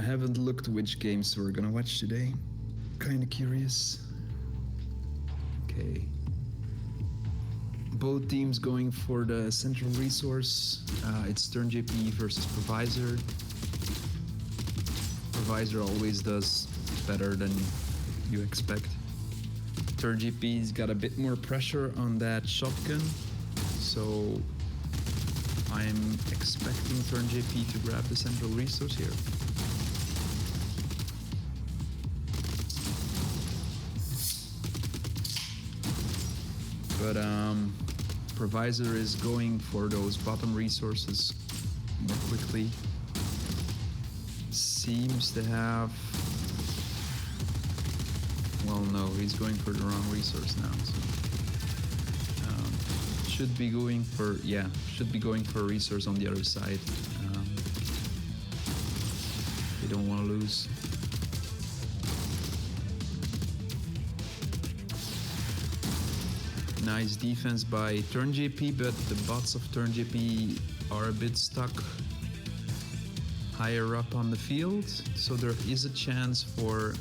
haven't looked which games we're gonna watch today. Kinda curious. Okay. Both teams going for the central resource. It's TURNJP versus PROVISOR. PROVISOR always does better than you expect. TURNJP's got a bit more pressure on that shotgun, so I'm expecting TURNJP to grab the central resource here. But PROVISOR is going for those bottom resources more quickly. Seems to have... Well, no, he's going for the wrong resource now. So, should be going for... Yeah, should be going for a resource on the other side. They don't want to lose. Nice defense by TURNJP, but the bots of TURNJP are a bit stuck higher up on the field, so there is a chance for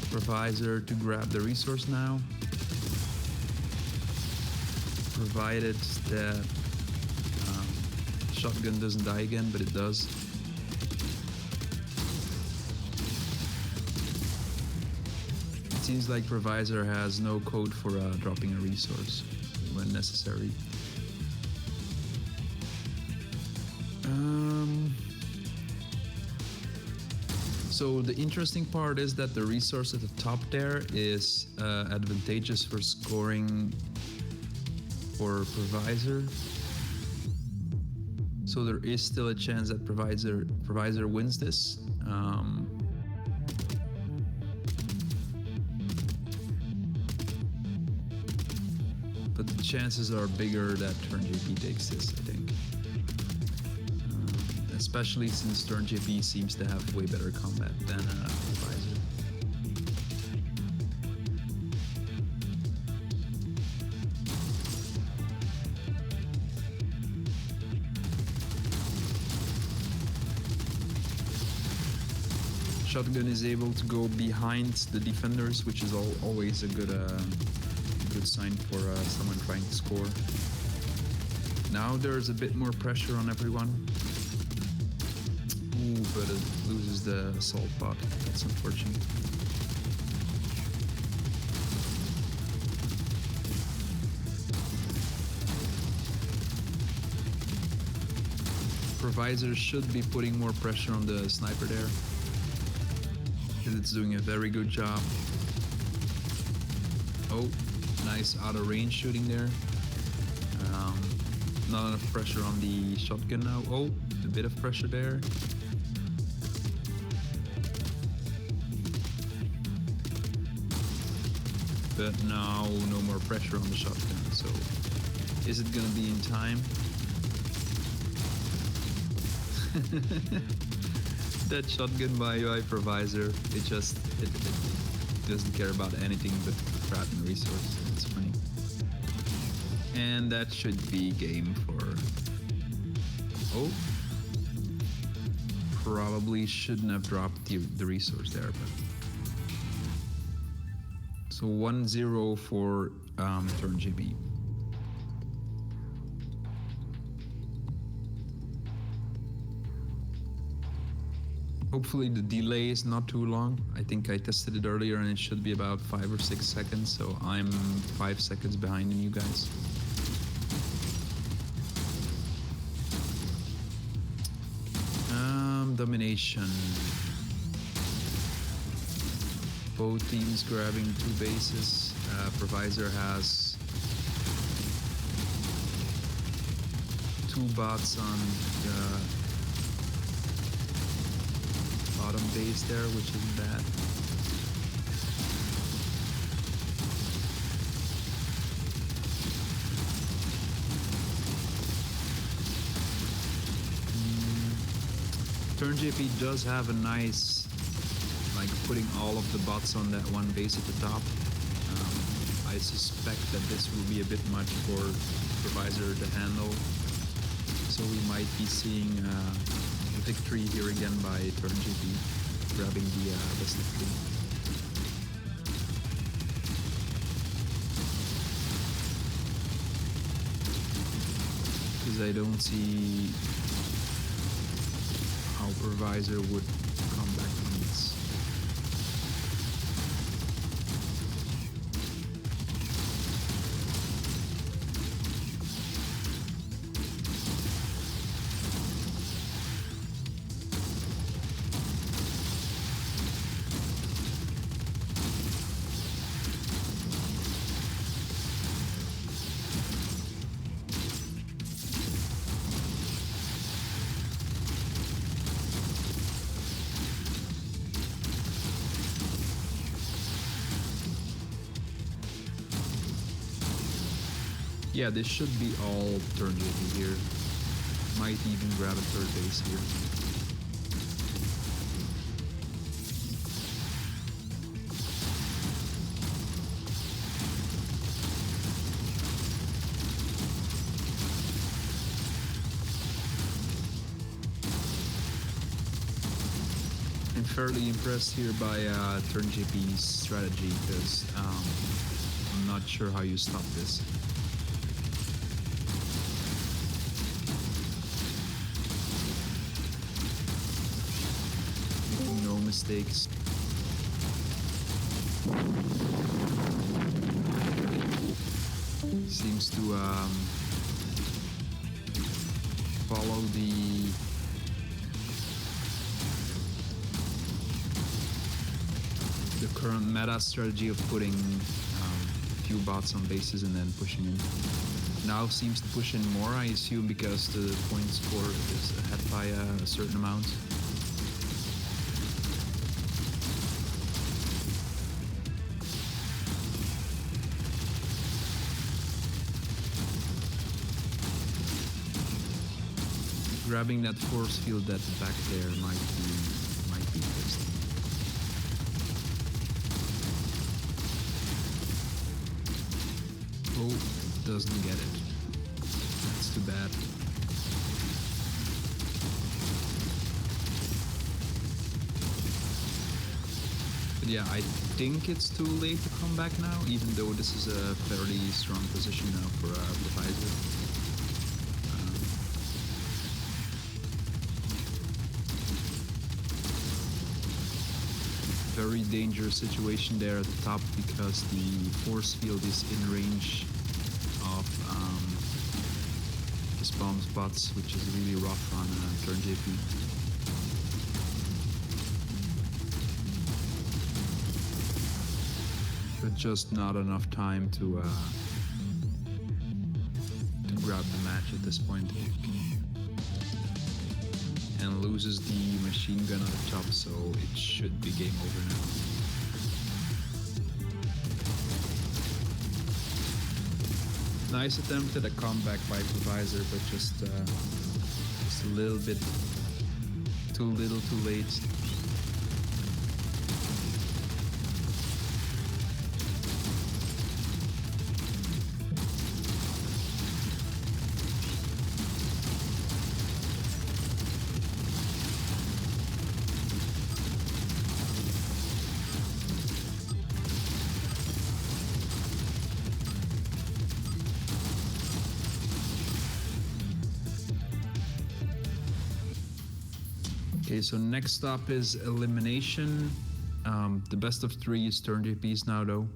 PROVISOR to grab the resource now, provided that shotgun doesn't die again, but it does. Seems like PROVISOR has no code for dropping a resource when necessary. So the interesting part is that the resource at the top there is advantageous for scoring for PROVISOR. So there is still a chance that PROVISOR wins this. But the chances are bigger that TURNJP takes this, I think. Especially since TURNJP seems to have way better combat than PROVISOR. Shotgun is able to go behind the defenders, which is always a good sign for someone trying to score. Now there's a bit more pressure on everyone. Ooh, but it loses the assault bot. That's unfortunate. PROVISOR should be putting more pressure on the sniper there, because it's doing a very good job. Oh, nice out of range shooting there. Not enough pressure on the shotgun now. Oh, a bit of pressure there. But now no more pressure on the shotgun. So is it gonna be in time? That shotgun by PROVISOR, it doesn't care about anything but grabbing resources. It's funny. And that should be game for... Oh. Probably shouldn't have dropped the resource there, but... So 1-0 for TURNJP. Hopefully the delay is not too long. I think I tested it earlier and it should be about 5 or 6 seconds, so I'm 5 seconds behind you guys. Domination. Both teams grabbing 2 bases. PROVISOR has 2 bots on the bottom base there, which isn't bad. TURNJP does have a nice, like, putting all of the bots on that one base at the top. I suspect that this will be a bit much for PROVISOR to handle, so we might be seeing a victory here again by TURNJP, grabbing the best of 3. Because I don't see how PROVISOR would come back from this. Yeah, this should be all TURNJP here. Might even grab a 3rd base here. I'm fairly impressed here by TURNJP's strategy, because I'm not sure how you stop this. Mistakes. Seems to follow the current meta strategy of putting a few bots on bases and then pushing in. Now seems to push in more, I assume, because the point score is ahead by a certain amount. Grabbing that force field at the back there might be interesting. Oh, doesn't get it. That's too bad. But yeah, I think it's too late to come back now, even though this is a fairly strong position now for PROVISOR. Very dangerous situation there at the top, because the force field is in range of the spawn spots, which is really rough on TURNJP. But just not enough time to grab the match at this point. And loses the machine gun at the top, so it should be game over now. Nice attempt at a comeback by PROVISOR, but just a little bit too little, too late. Okay, so next stop is elimination. The best of 3 is TURNJPs now, though.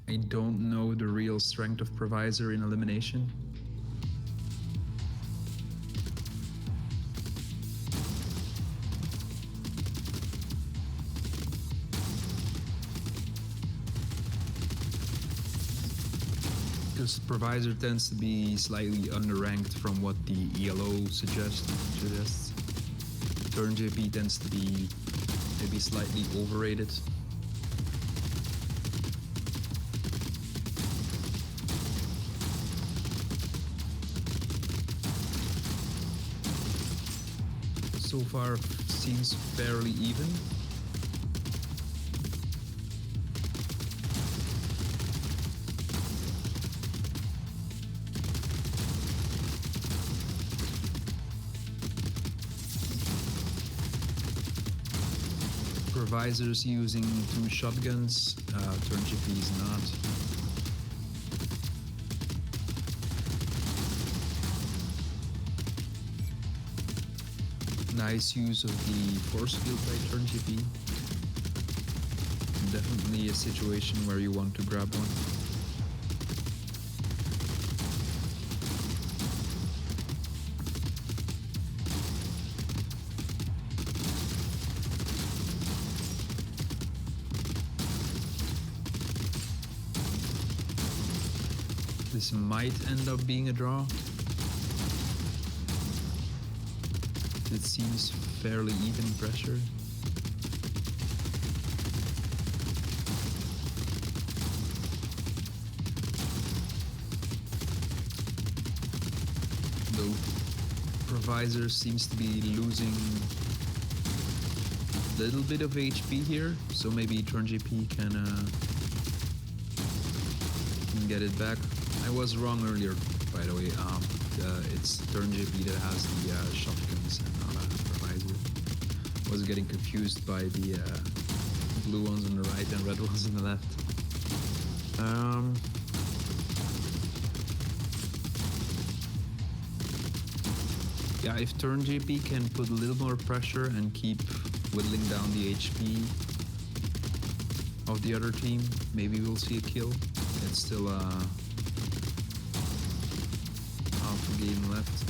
I don't know the real strength of PROVISOR in elimination. Because PROVISOR tends to be slightly underranked from what the ELO suggests. TURNJP tends to be maybe slightly overrated. So far seems fairly even. Provisor's using 2 shotguns, TURNJP is not. Nice use of the force field by TURNJP. Definitely a situation where you want to grab one. This might end up being a draw. It seems fairly even pressure. Though Provisor seems to be losing a little bit of HP here, so maybe TURNJP can get it back. I was wrong earlier, by the way. It's TURNJP that has the shotguns and not Provisor. Was getting confused by the blue ones on the right and red ones on the left. Yeah, if TURNJP can put a little more pressure and keep whittling down the HP of the other team, maybe we'll see a kill. It's still half a game left.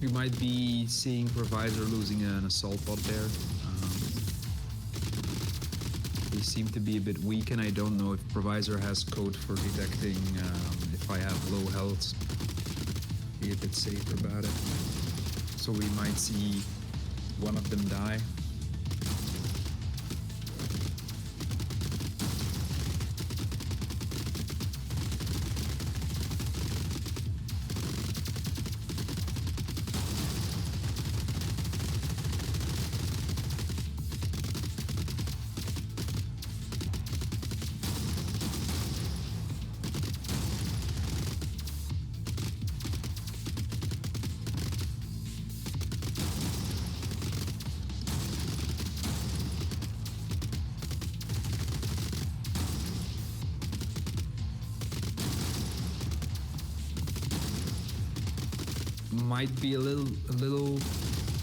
We might be seeing Provisor losing an assault bot there. They seem to be a bit weak, and I don't know if Provisor has code for detecting if I have low health. Be a bit safer about it. So we might see one of them die. Might be a little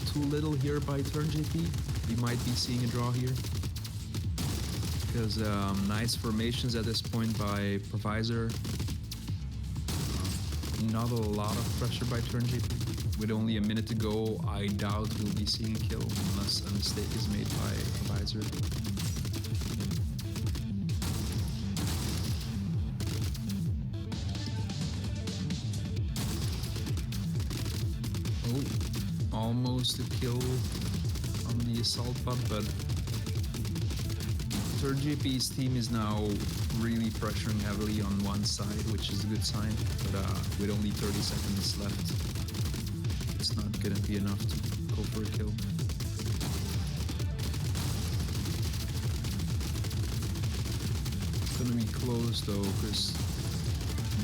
too little here by TURNJP. We might be seeing a draw here because nice formations at this point by Provisor. Not a lot of pressure by TURNJP. With only a minute to go, I doubt we'll be seeing a kill unless a mistake is made by Provisor. Almost a kill on the assault bot, but TURNJP's team is now really pressuring heavily on one side, which is a good sign, but with only 30 seconds left, it's not gonna be enough to go for a kill. It's gonna be close though, because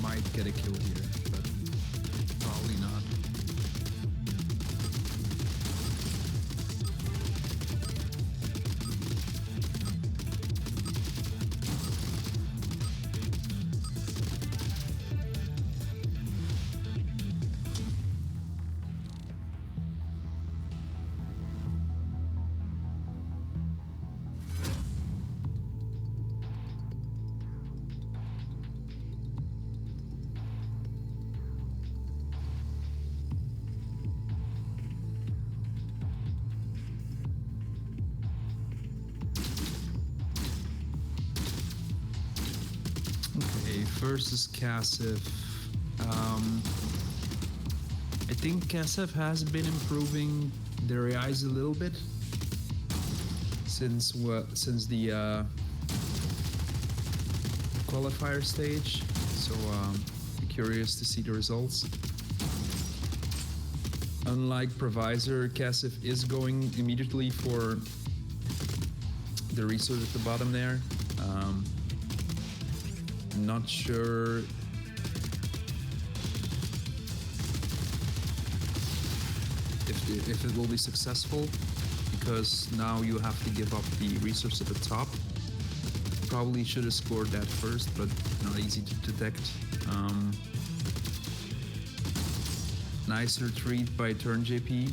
might get a kill here, but probably not. Versus KASV. I think KASV has been improving their AIs a little bit since the qualifier stage. So I'm curious to see the results. Unlike Provisor, KASV is going immediately for the resource at the bottom there. Not sure if it will be successful, because now you have to give up the resource at the top. Probably should have scored that first, but not easy to detect. Nice retreat by TURNJP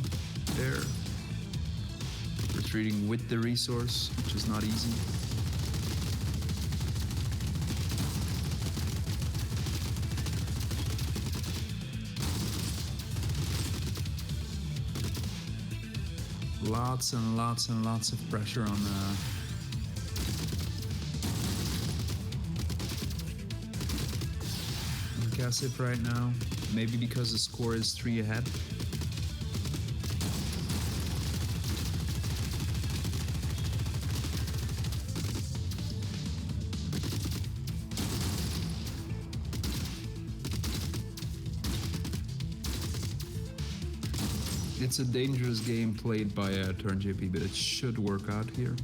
there. Retreating with the resource, which is not easy. Lots and lots and lots of pressure on KASV right now. Maybe because the score is 3 ahead. It's a dangerous game played by TURNJP, but it should work out here.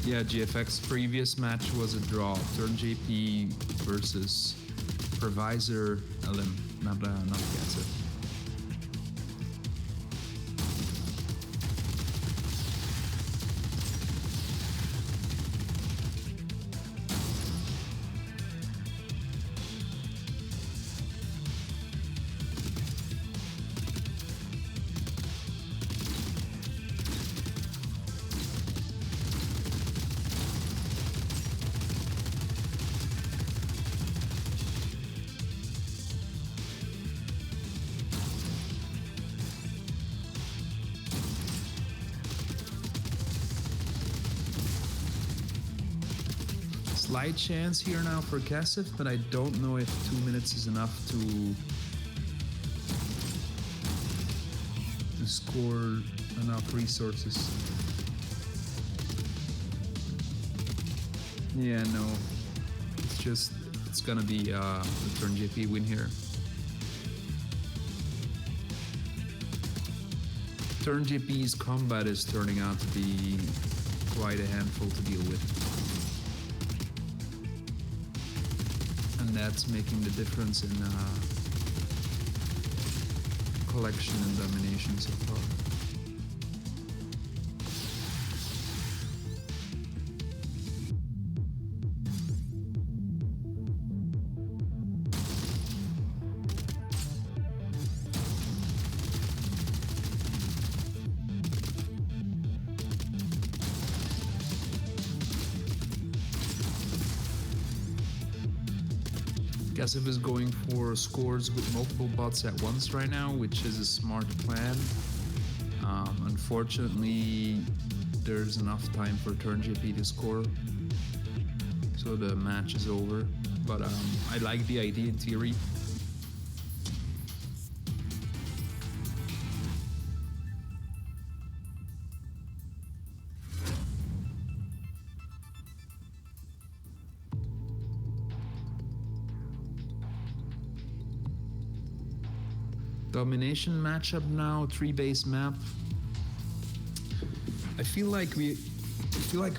Yeah, GFX previous match was a draw. TURNJP versus PROVISOR, not KASV. Slight chance here now for KASV, but I don't know if 2 minutes is enough to score enough resources. Yeah, no, it's gonna be a TURNJP win here. TURNJP's combat is turning out to be quite a handful to deal with. And that's making the difference in collection and domination so far. KASV is going for scores with multiple bots at once right now, which is a smart plan. Unfortunately, there's enough time for TURNJP to score, so the match is over. But I like the idea in theory. Domination matchup now, 3-base map. I feel like we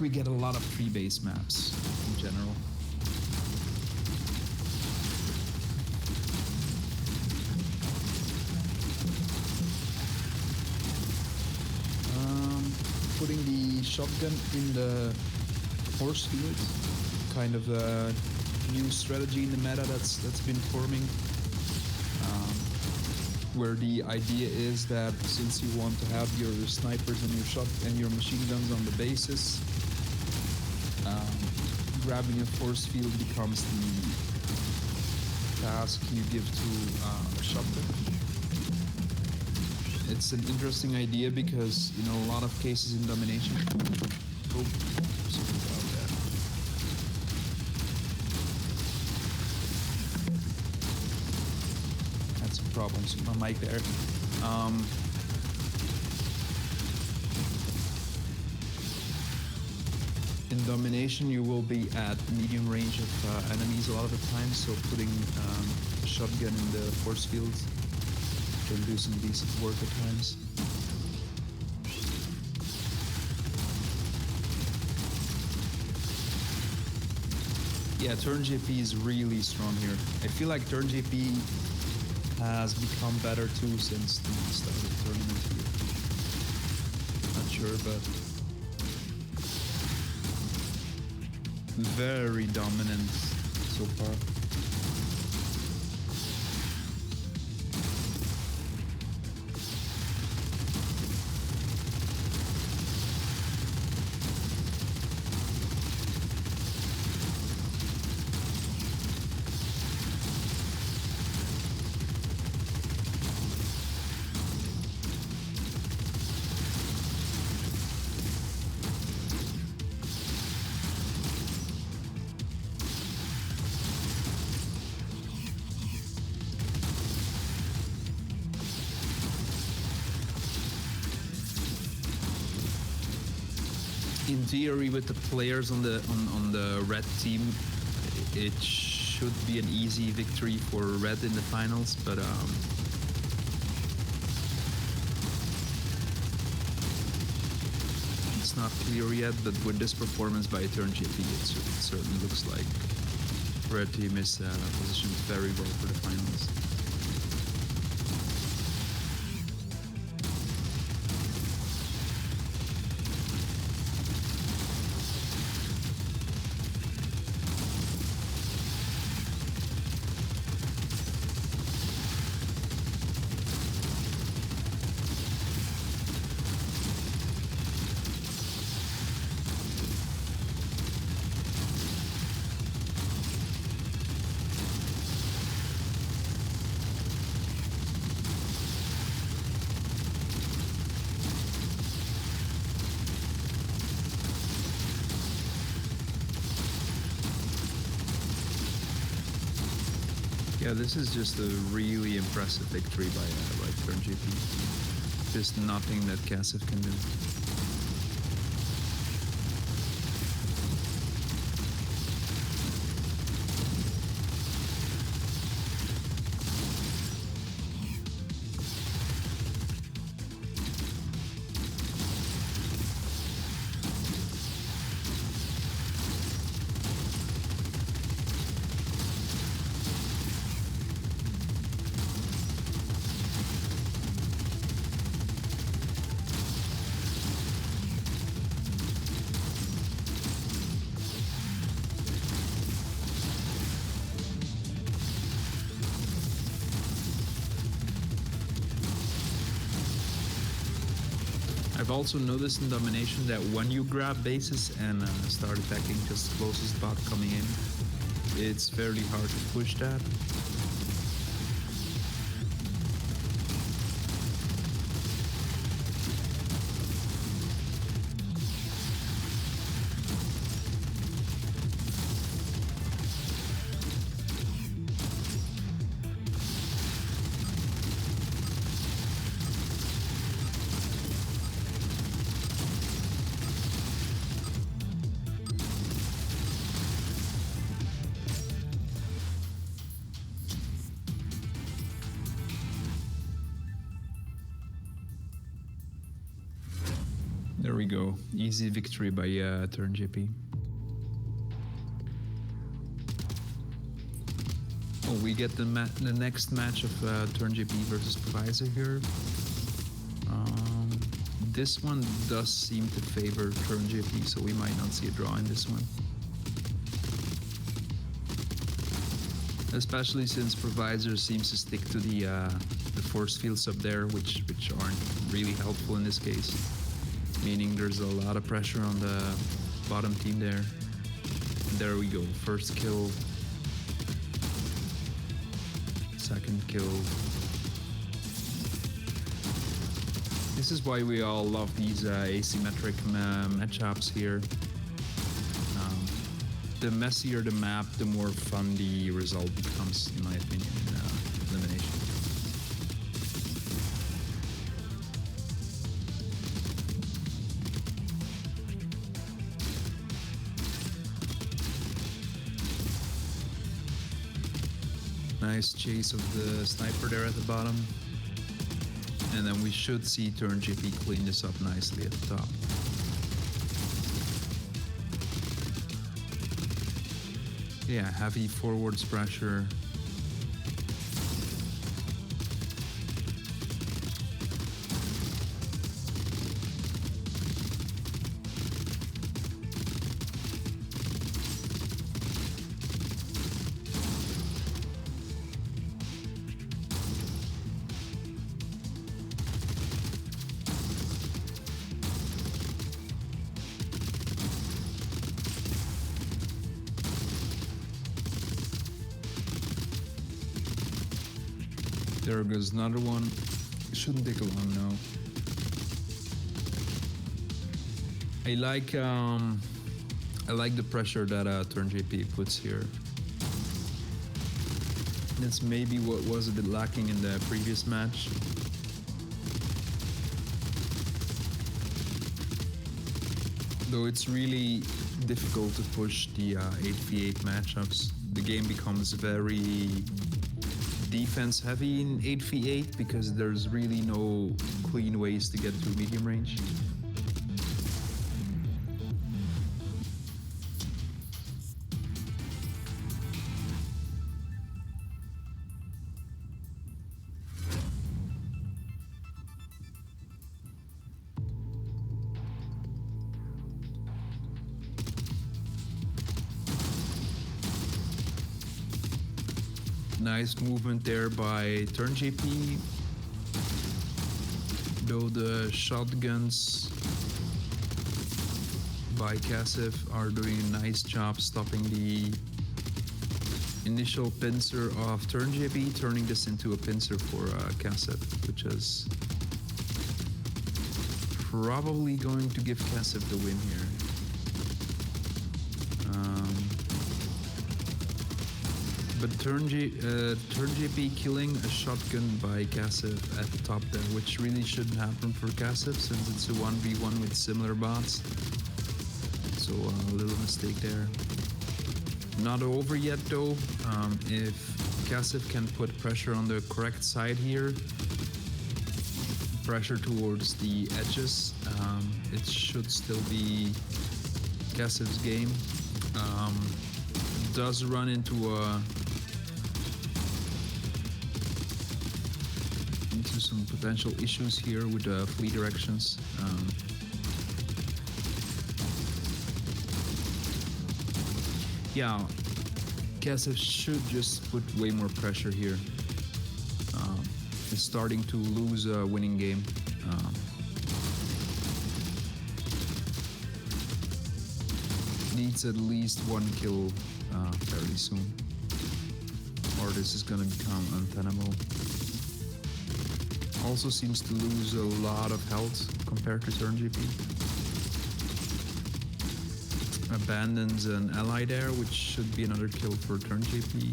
get a lot of 3-base maps in general. Putting the shotgun in the force field, kind of a new strategy in the meta that's been forming. Where the idea is that since you want to have your snipers and your machine guns on the bases, grabbing a force field becomes the task you give to a shotgun. it's an interesting idea because, you know, a lot of cases in domination. Oh, sorry about that. Had some problems with my mic there. In domination, you will be at medium range of enemies a lot of the time, so putting a shotgun in the force field can do some decent work at times. Yeah, TURNJP is really strong here. I feel like TURNJP has become better too since the start of the tournament here. Not sure, but very dominant so far. In theory, with the players on the red team, it should be an easy victory for red in the finals, but it's not clear yet. But with this performance by TURNJP, it certainly looks like red team is positioned very well for the finals. Yeah, this is just a really impressive victory by TURNJP. Just nothing that KASV can do. I've also noticed in domination that when you grab bases and start attacking just closest bot coming in, it's fairly hard to push that. There we go. Easy victory by TURNJP. Oh, we get the next match of TURNJP versus PROVISOR here. This one does seem to favor TURNJP, so we might not see a draw in this one. Especially since PROVISOR seems to stick to the force fields up there, which aren't really helpful in this case. Meaning there's a lot of pressure on the bottom team there. There we go. First kill. Second kill. This is why we all love these asymmetric matchups here. The messier the map, the more fun the result becomes, in my opinion, in elimination. Nice chase of the sniper there at the bottom. And then we should see TURNJP clean this up nicely at the top. Yeah, heavy forwards pressure. There goes another one. It shouldn't take long now. I like the pressure that TURNJP puts here. That's maybe what was a bit lacking in the previous match. Though it's really difficult to push the 8v8 matchups. The game becomes very defense heavy in 8v8 because there's really no clean ways to get to medium range. Nice movement there by TURNJP. Though the shotguns by KASV are doing a nice job stopping the initial pincer of TURNJP, turning this into a pincer for KASV, which is probably going to give KASV the win here. But TURNJP killing a shotgun by KASV at the top there, which really shouldn't happen for KASV since it's a 1v1 with similar bots. So a little mistake there. Not over yet though. If KASV can put pressure on the correct side here, pressure towards the edges, it should still be KASV's game. Does run into some potential issues here with the flee directions. Yeah, KASV should just put way more pressure here. It's starting to lose a winning game. Needs at least one kill fairly soon, or this is gonna become untenable. Also seems to lose a lot of health compared to TURNJP. Abandons an ally there, which should be another kill for TURNJP,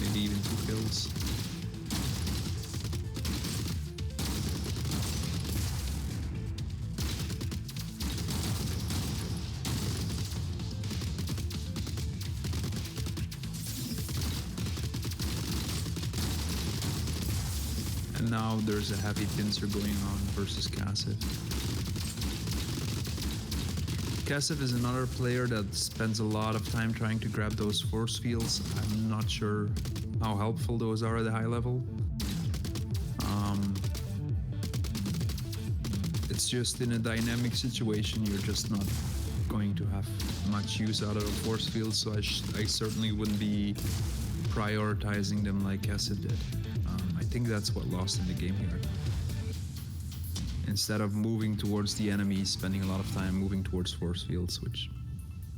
maybe even 2 kills. Now there's a heavy pincer going on versus KASV. KASV is another player that spends a lot of time trying to grab those force fields. I'm not sure how helpful those are at a high level. It's just in a dynamic situation, you're just not going to have much use out of a force field, so I certainly wouldn't be prioritizing them like KASV did. I think that's what lost in the game here. Instead of moving towards the enemy, spending a lot of time moving towards force fields, which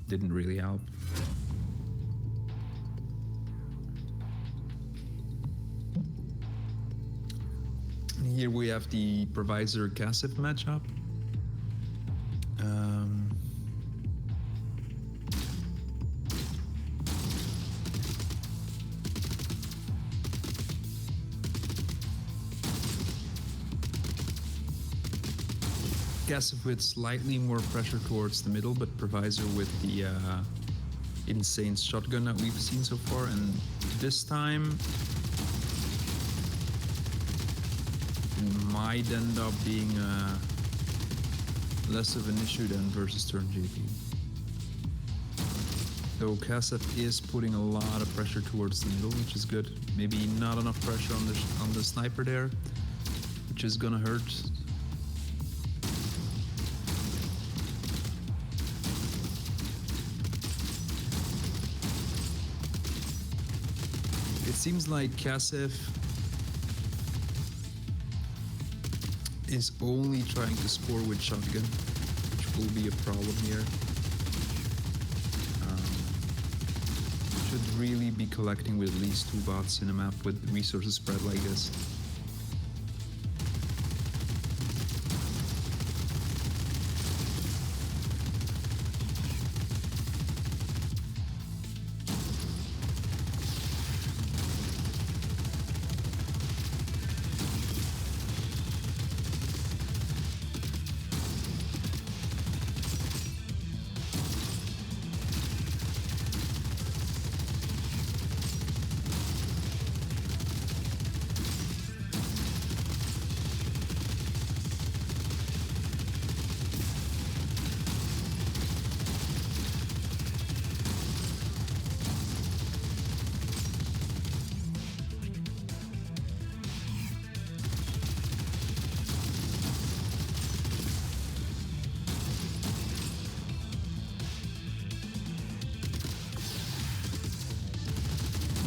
didn't really help. Here we have the Provisor KASV matchup. KASV with slightly more pressure towards the middle, but Provisor with the insane shotgun that we've seen so far, and this time it might end up being less of an issue than versus TURNJP. Though KASV is putting a lot of pressure towards the middle, which is good. Maybe not enough pressure on the sniper there, which is gonna hurt. It seems like KASV is only trying to score with shotgun, which will be a problem here. Should really be collecting with at least 2 bots in a map with resources spread like this.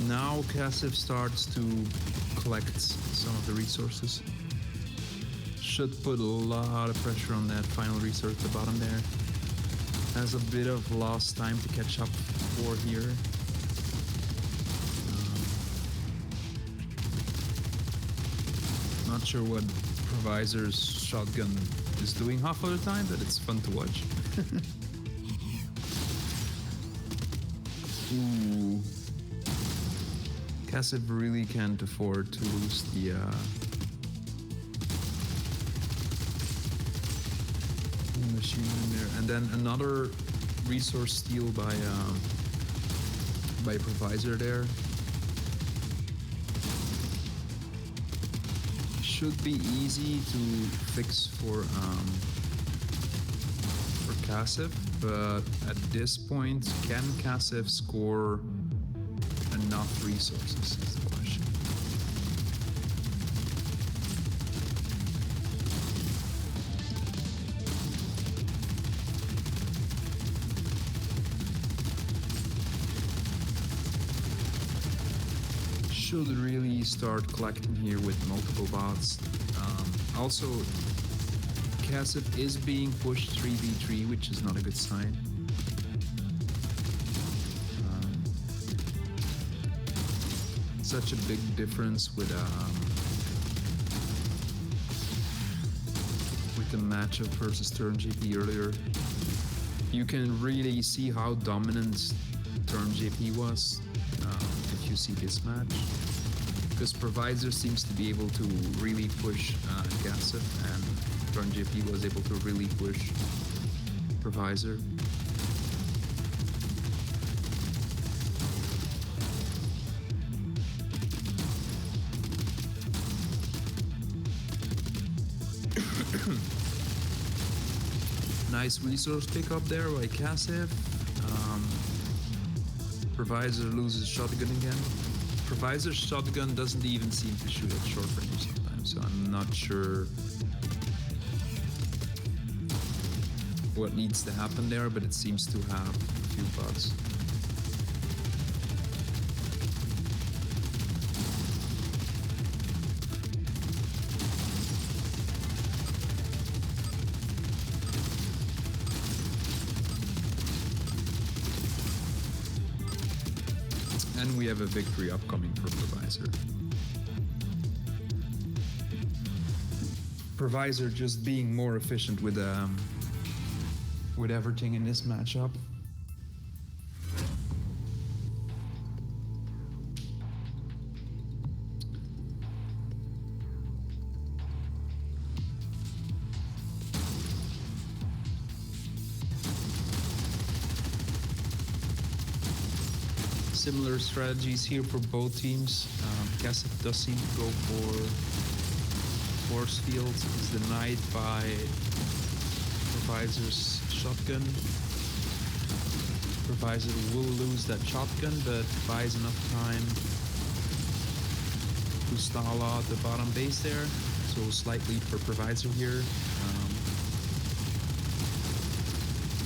Now KASV starts to collect some of the resources. Should put a lot of pressure on that final resource at the bottom there. Has a bit of lost time to catch up for here. Not sure what Provisor's shotgun is doing half of the time, but it's fun to watch. Ooh. KASV really can't afford to lose the machine in there. And then another resource steal by Provisor there. Should be easy to fix for KASV, but at this point, can KASV score enough resources is the question. Should really start collecting here with multiple bots. Also, KASV is being pushed 3v3, which is not a good sign. Such a big difference with the matchup versus TURNJP earlier. You can really see how dominant TURNJP was if you see this match, because Provisor seems to be able to really push KASV, and TURNJP was able to really push Provisor. Nice resource pickup there by KASV. Provisor loses shotgun again. Provisor's shotgun doesn't even seem to shoot at short range sometimes, so I'm not sure what needs to happen there, but it seems to have a few bugs. And we have a victory upcoming for Provisor. Provisor just being more efficient with everything in this matchup. Similar strategies here for both teams. KASV does seem to go for force field. Is denied by Provisor's shotgun. Provisor will lose that shotgun, but buys enough time to stall out the bottom base there. So slight lead for Provisor here.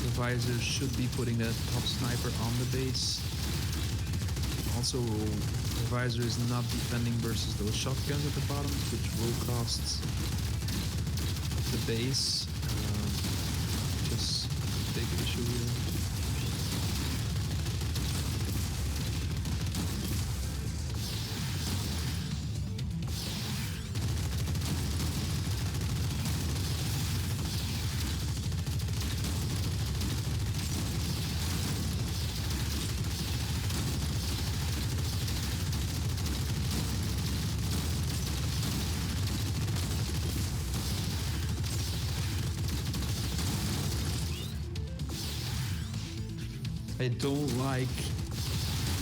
Provisor should be putting that top sniper on the base. Also, Provisor is not defending versus those shotguns at the bottom, which will cost the base. Just a big issue here. I don't like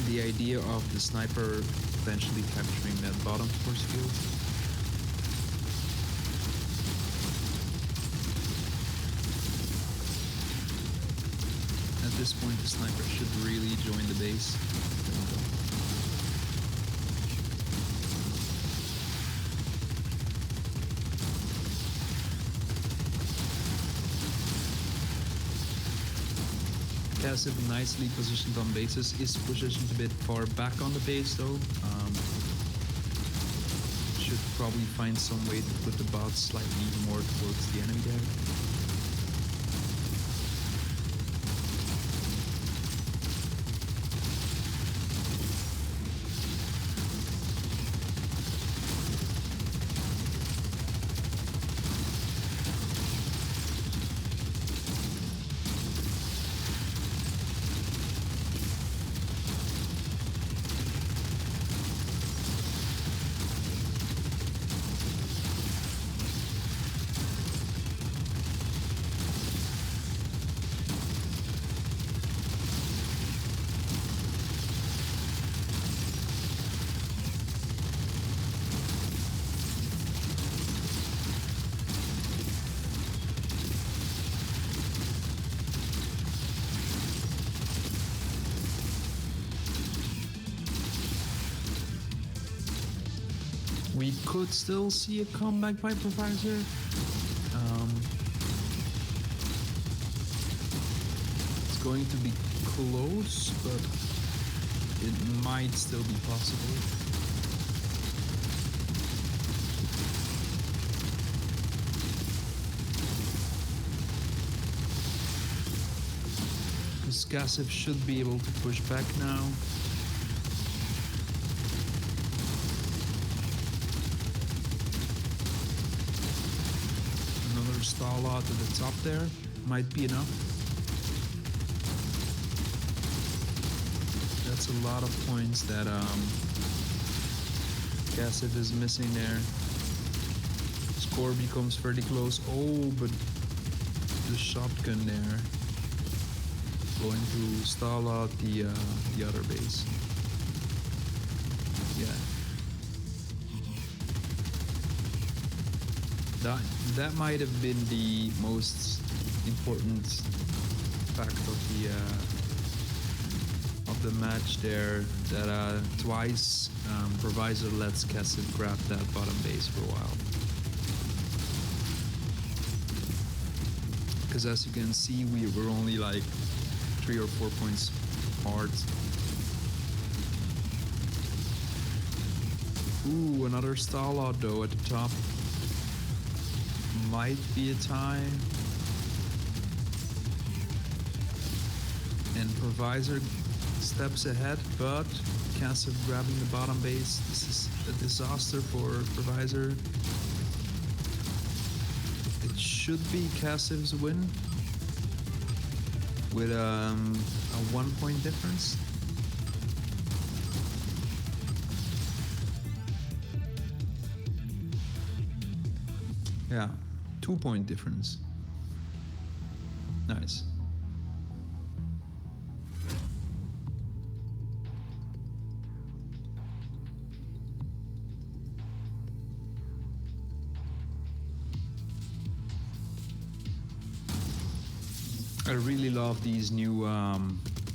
the idea of the sniper eventually capturing that bottom force field. At this point, the sniper should really join the base. KASV nicely positioned on bases, is positioned a bit far back on the base though. Should probably find some way to put the bots slightly more towards the enemy there. We could still see a comeback by Provisor. It's going to be close, but it might still be possible. Because KASV should be able to push back now. Stall out at the top there might be enough. That's a lot of points that KASV is missing there. Score becomes fairly close. Oh, but the shotgun there going to stall out the other base. Yeah. That might have been the most important fact of the match there. That twice Provisor lets KASV grab that bottom base for a while. Because as you can see, we were only like 3 or 4 points apart. Ooh, another stall out though at the top. Might be a tie. And Provisor steps ahead, but KASV grabbing the bottom base. This is a disaster for Provisor. should be KASV's win with a 1 point difference. Yeah, 2 point difference. Nice. I really love these new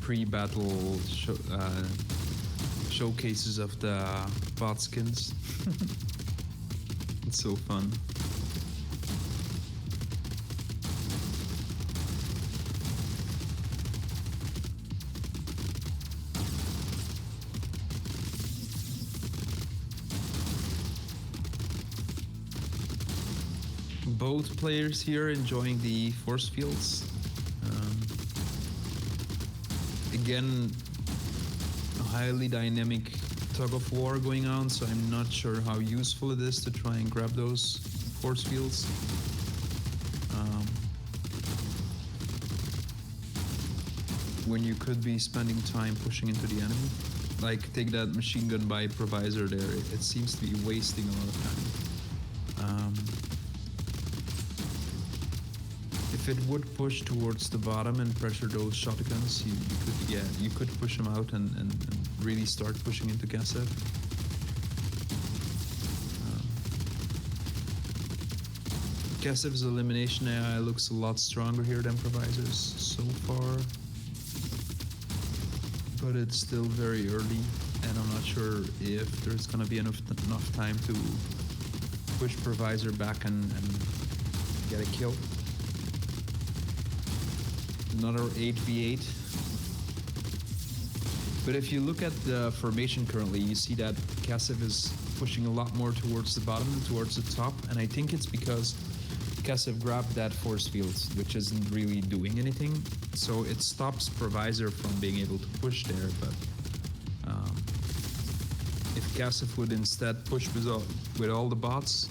pre-battle showcases of the bot skins. It's so fun. Both players here enjoying the force fields. Again, a highly dynamic tug of war going on, so I'm not sure how useful it is to try and grab those force fields. When you could be spending time pushing into the enemy. Like, take that machine gun by PROVISOR there, it seems to be wasting a lot of time. If it would push towards the bottom and pressure those shotguns, you could push them out and really start pushing into KASV. KASV's elimination AI looks a lot stronger here than PROVISOR's so far, but it's still very early, and I'm not sure if there's gonna be enough time to push PROVISOR back and get a kill. Another 8v8. But if you look at the formation currently, you see that KASV is pushing a lot more towards the bottom than towards the top, and I think it's because KASV grabbed that force field, which isn't really doing anything, so it stops PROVISOR from being able to push there. But if KASV would instead push with all the bots,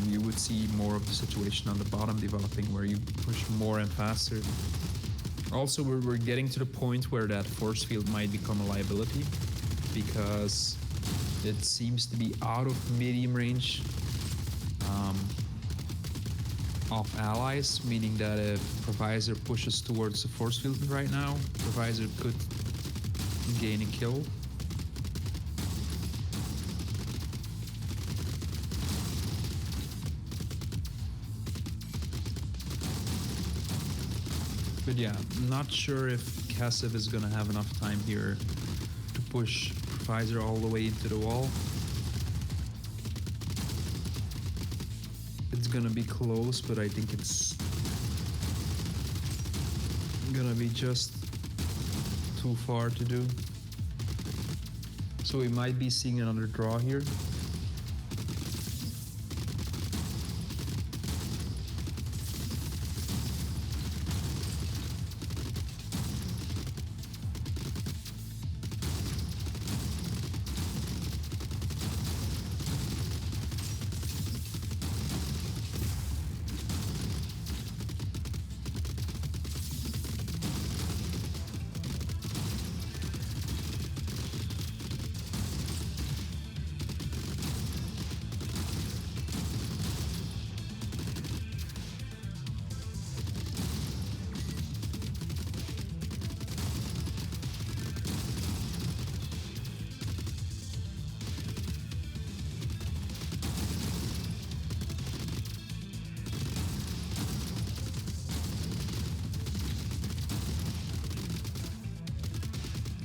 you would see more of the situation on the bottom developing, where you push more and faster. Also, we're getting to the point where that force field might become a liability, because it seems to be out of medium range of allies, meaning that if PROVISOR pushes towards the force field right now, PROVISOR could gain a kill. But yeah, I'm not sure if KASV is gonna have enough time here to push PROVISOR all the way into the wall. It's gonna be close, but I think it's gonna be just too far to do. So we might be seeing another draw here.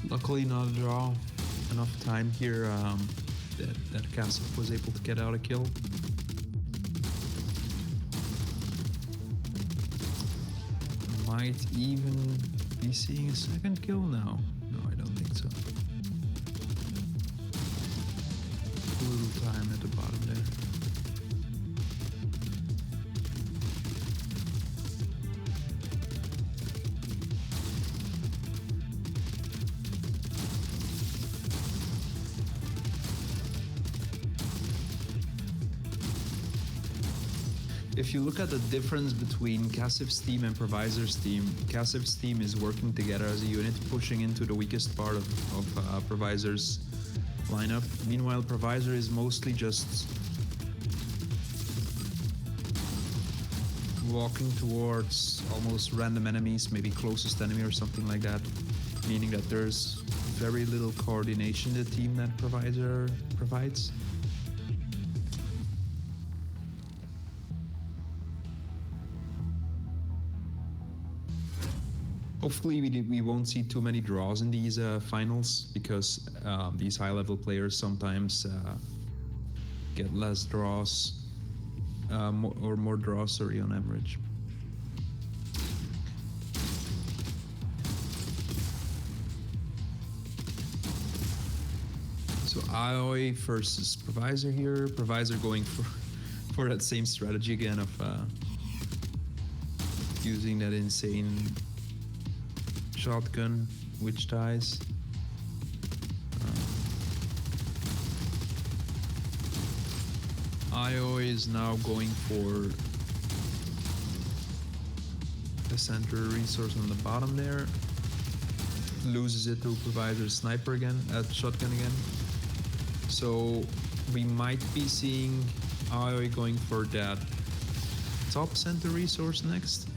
Luckily not a draw. Enough time here that KASV was able to get out a kill. Might even be seeing a second kill now. No, I don't think so. A little time at the bottom there. if you look at the difference between KASV's team and PROVISOR's team, KASV's team is working together as a unit, pushing into the weakest part of PROVISOR's lineup. Meanwhile, PROVISOR is mostly just walking towards almost random enemies, maybe closest enemy or something like that, meaning that there's very little coordination in the team that PROVISOR provides. Hopefully we won't see too many draws in these finals, because these high-level players sometimes get less draws, or more draws, sorry, on average. So AOI versus PROVISOR here. PROVISOR going for that same strategy again of using that insane shotgun, which ties. IO is now going for the center resource on the bottom there. Loses it to PROVISOR sniper again, shotgun again. So we might be seeing IO going for that top center resource next.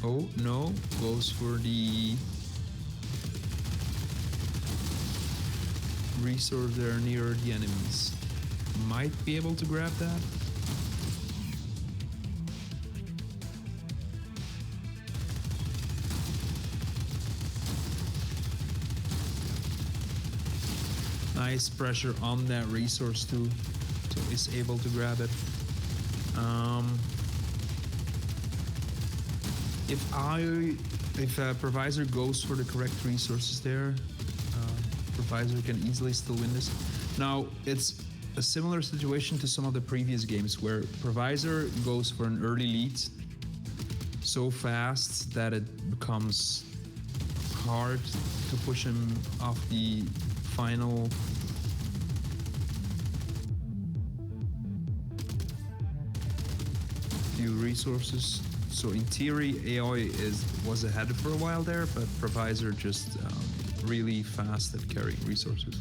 Oh no, goes for the resource there near the enemies. Might be able to grab that. Nice pressure on that resource too, so he's able to grab it. If PROVISOR goes for the correct resources there, PROVISOR can easily still win this. Now, it's a similar situation to some of the previous games where PROVISOR goes for an early lead so fast that it becomes hard to push him off the final few resources. So in theory, AOI was ahead for a while there, but PROVISOR just really fast at carrying resources.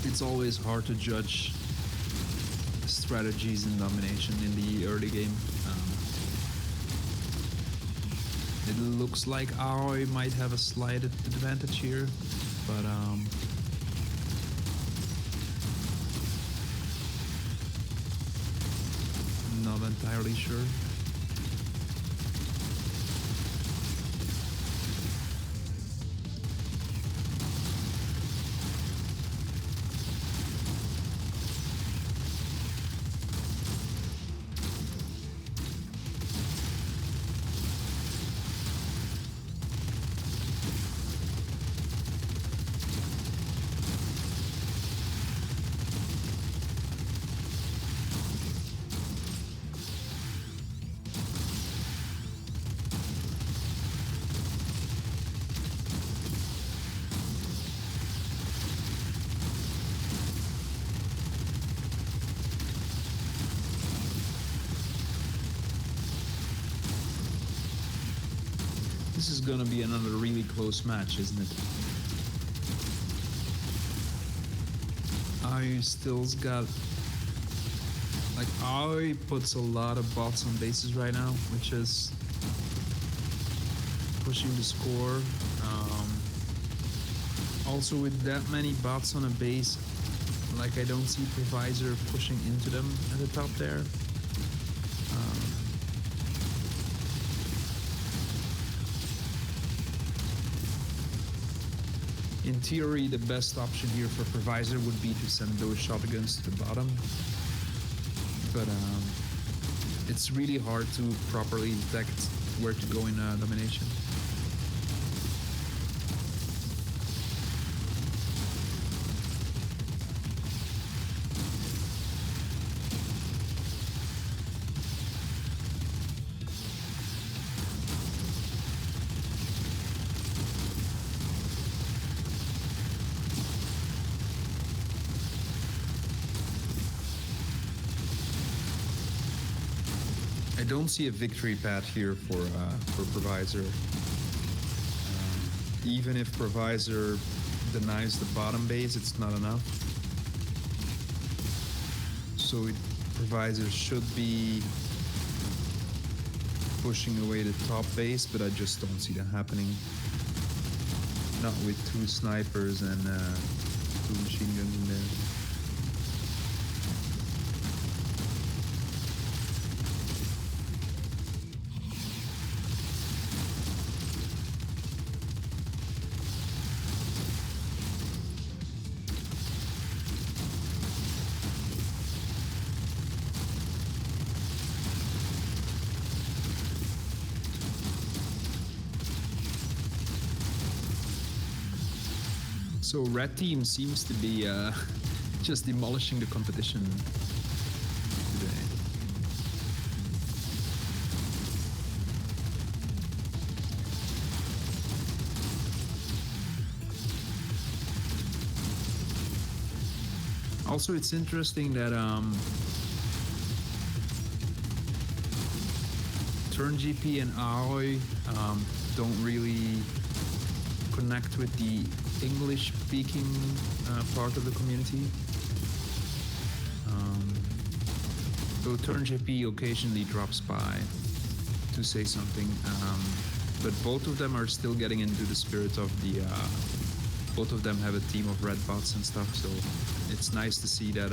It's always hard to judge strategies in domination in the early game. It looks like AOI might have a slight advantage here, but not entirely sure. This is gonna be another really close match, isn't it? I still's got... Like, I puts a lot of bots on bases right now, which is pushing the score. Also, with that many bots on a base, like, I don't see PROVISOR pushing into them at the top there. In theory, the best option here for PROVISOR would be to send those shotguns to the bottom. But it's really hard to properly detect where to go in domination. I don't see a victory path here for PROVISOR. Even if PROVISOR denies the bottom base, it's not enough. So PROVISOR should be pushing away the top base, but I just don't see that happening. Not with 2 snipers and 2 machine guns in there. So red team seems to be just demolishing the competition today. Also, it's interesting that TURNJP and Ahoy don't really connect with the English-speaking part of the community. So TURNJP occasionally drops by to say something, but both of them are still getting into the spirit of the... both of them have a team of red bots and stuff, so it's nice to see that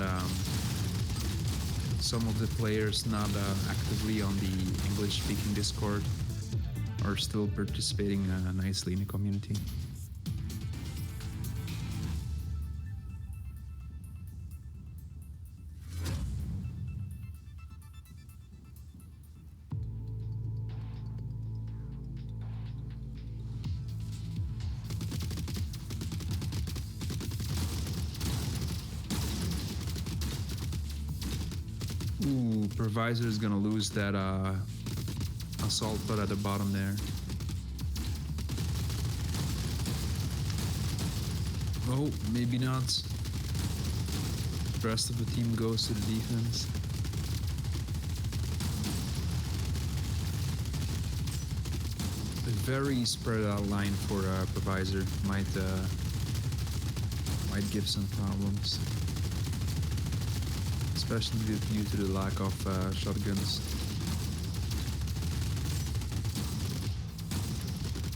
some of the players not actively on the English-speaking Discord are still participating nicely in the community. Ooh, PROVISOR is gonna lose that assault bot at the bottom there. Oh, maybe not. The rest of the team goes to the defense. A very spread out line for PROVISOR might give some problems. Especially due to the lack of shotguns.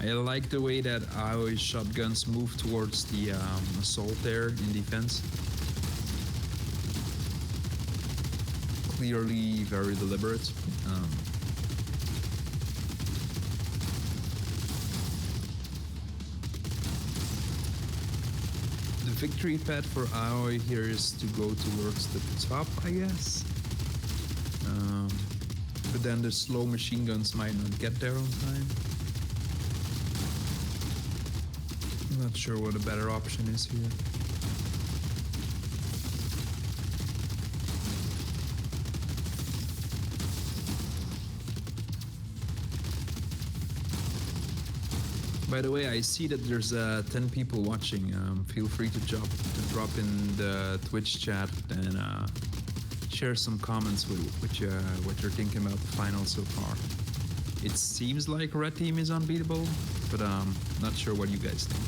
I like the way that Ahoy's shotguns move towards the assault there in defense. Clearly very deliberate. The victory path for Ahoy here is to go towards the top, I guess. But then the slow machine guns might not get there on time. I'm not sure what a better option is here. By the way, I see that there's 10 people watching. Feel free to drop in the Twitch chat and share some comments with what you're thinking about the final so far. it seems like red team is unbeatable, but not sure what you guys think.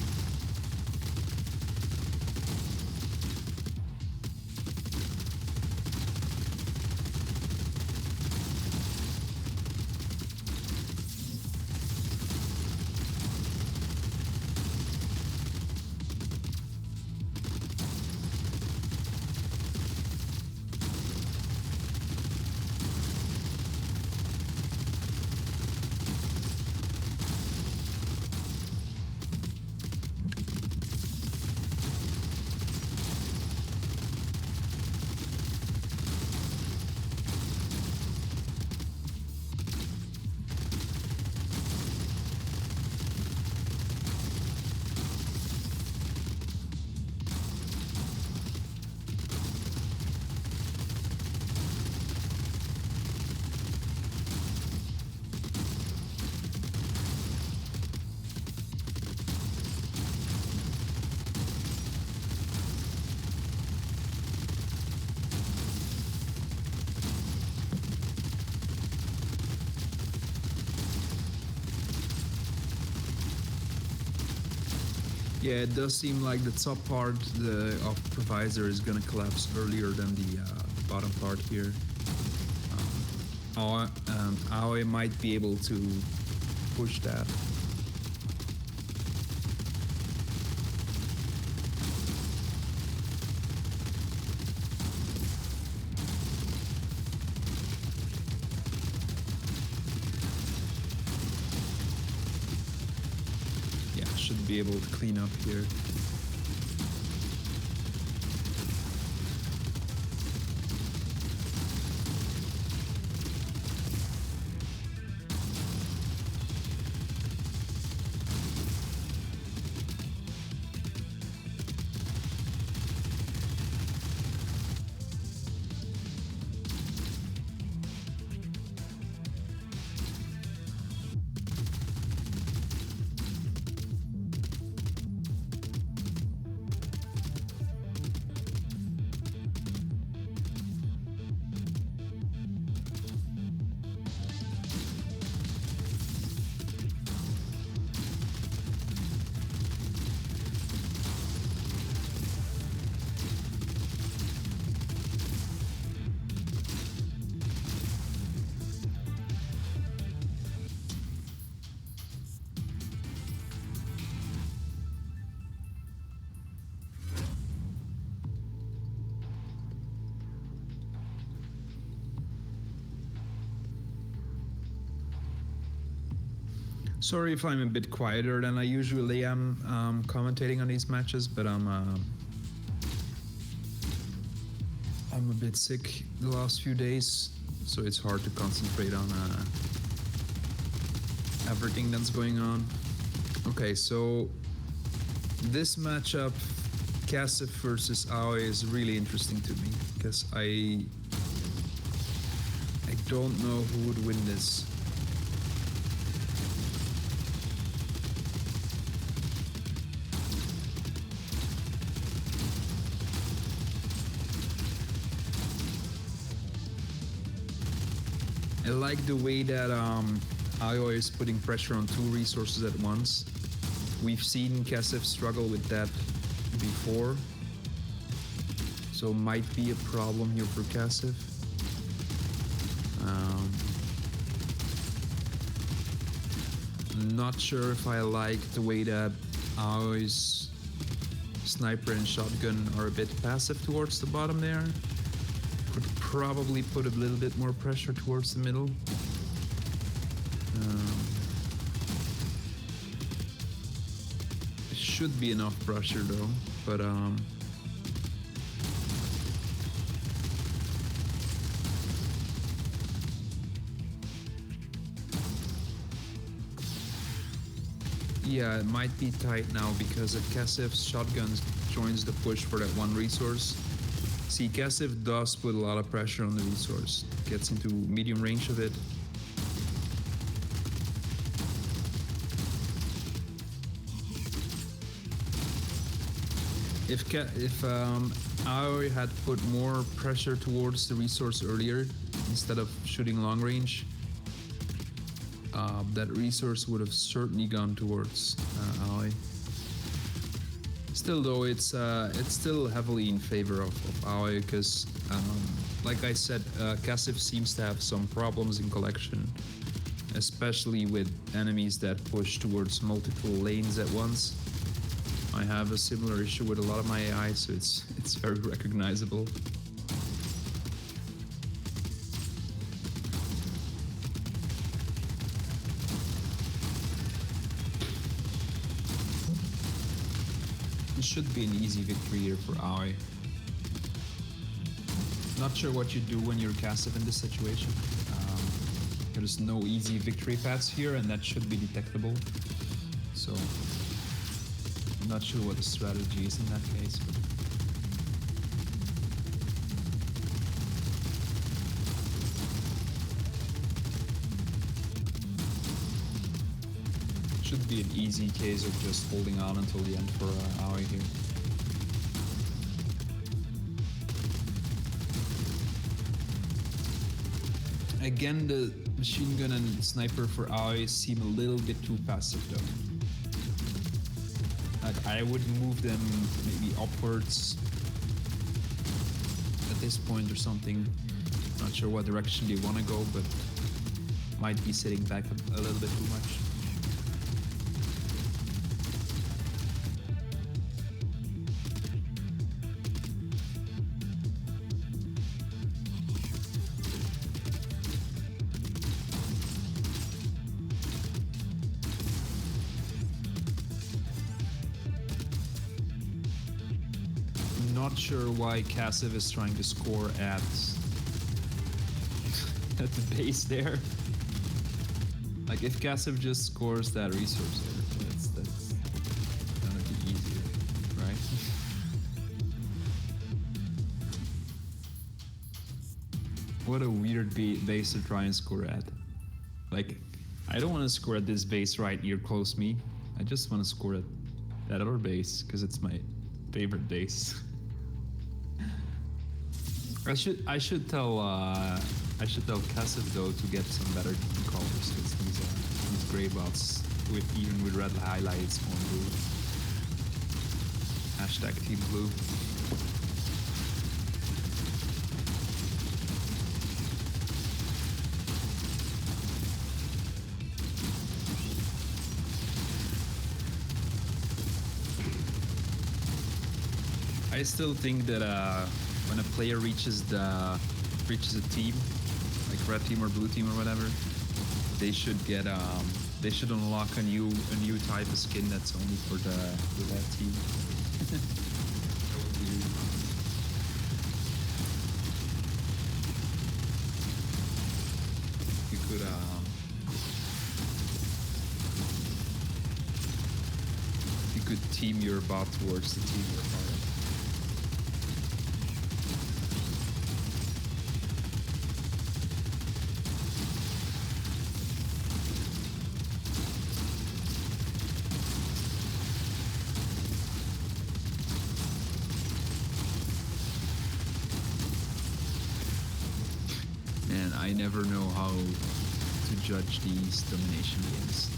Yeah, it does seem like the top part of Provisor is gonna collapse earlier than the bottom part here. Aoi might be able to push that. Should be able to clean up here. Sorry if I'm a bit quieter than I usually am commentating on these matches, but I'm a bit sick the last few days, so it's hard to concentrate on everything that's going on. Okay, so this matchup, KASV versus Aoi, is really interesting to me because I don't know who would win this. I like the way that Aoi is putting pressure on two resources at once. We've seen KASV struggle with that before, so might be a problem here for KASV. Not sure if I like the way that Aoi's sniper and shotgun are a bit passive towards the bottom there. Could probably put a little bit more pressure towards the middle. Should be enough pressure though, but yeah, it might be tight now because if KASV's shotgun joins the push for that one resource. See, KASV does put a lot of pressure on the resource, gets into medium range of it. If Aoi had put more pressure towards the resource earlier instead of shooting long range, that resource would have certainly gone towards ally. Still though, it's still heavily in favor of ally because, like I said, KASV seems to have some problems in collection, especially with enemies that push towards multiple lanes at once. I have a similar issue with a lot of my AI, so it's very recognizable. It should be an easy victory here for Aoi. Not sure what you do when you're KASV in this situation. There's no easy victory paths here, and that should be detectable. So I'm not sure what the strategy is in that case. But should be an easy case of just holding on until the end for Aoi here. Again, the machine gun and sniper for Aoi seem a little bit too passive though. Like, I would move them maybe upwards at this point or something. Not sure what direction they want to go, but might be sitting back a little bit too much. Not sure why KASV is trying to score at the base there. Like, if KASV just scores that resource there, that's gonna be easier, right? What a weird base to try and score at. Like, I don't want to score at this base right here close to me. I just want to score at that other base because it's my favorite base. I should tell KASV though to get some better team colors because these gray bots even with red highlights on blue. Hashtag Team Blue. I still think that when a player reaches a team, like red team or blue team or whatever, they should get they should unlock a new type of skin that's only for that team. You could team your bot towards the team you're part of. I never know how to judge these domination games.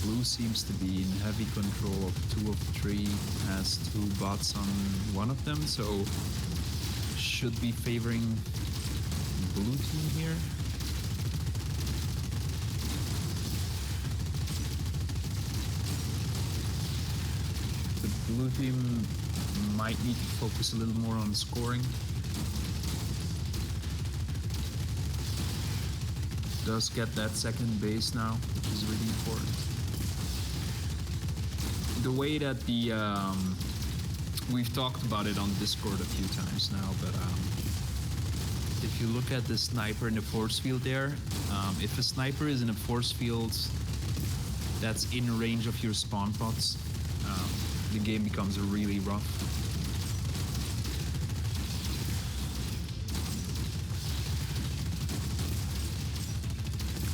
Blue seems to be in heavy control of 2 of 3, has 2 bots on 1 of them, so should be favoring blue team here. The blue team might need to focus a little more on scoring. Does get that second base now, which is really important. The way that we've talked about it on Discord a few times now, but if you look at the sniper in the force field there, if a sniper is in a force field that's in range of your spawn pods, the game becomes really rough.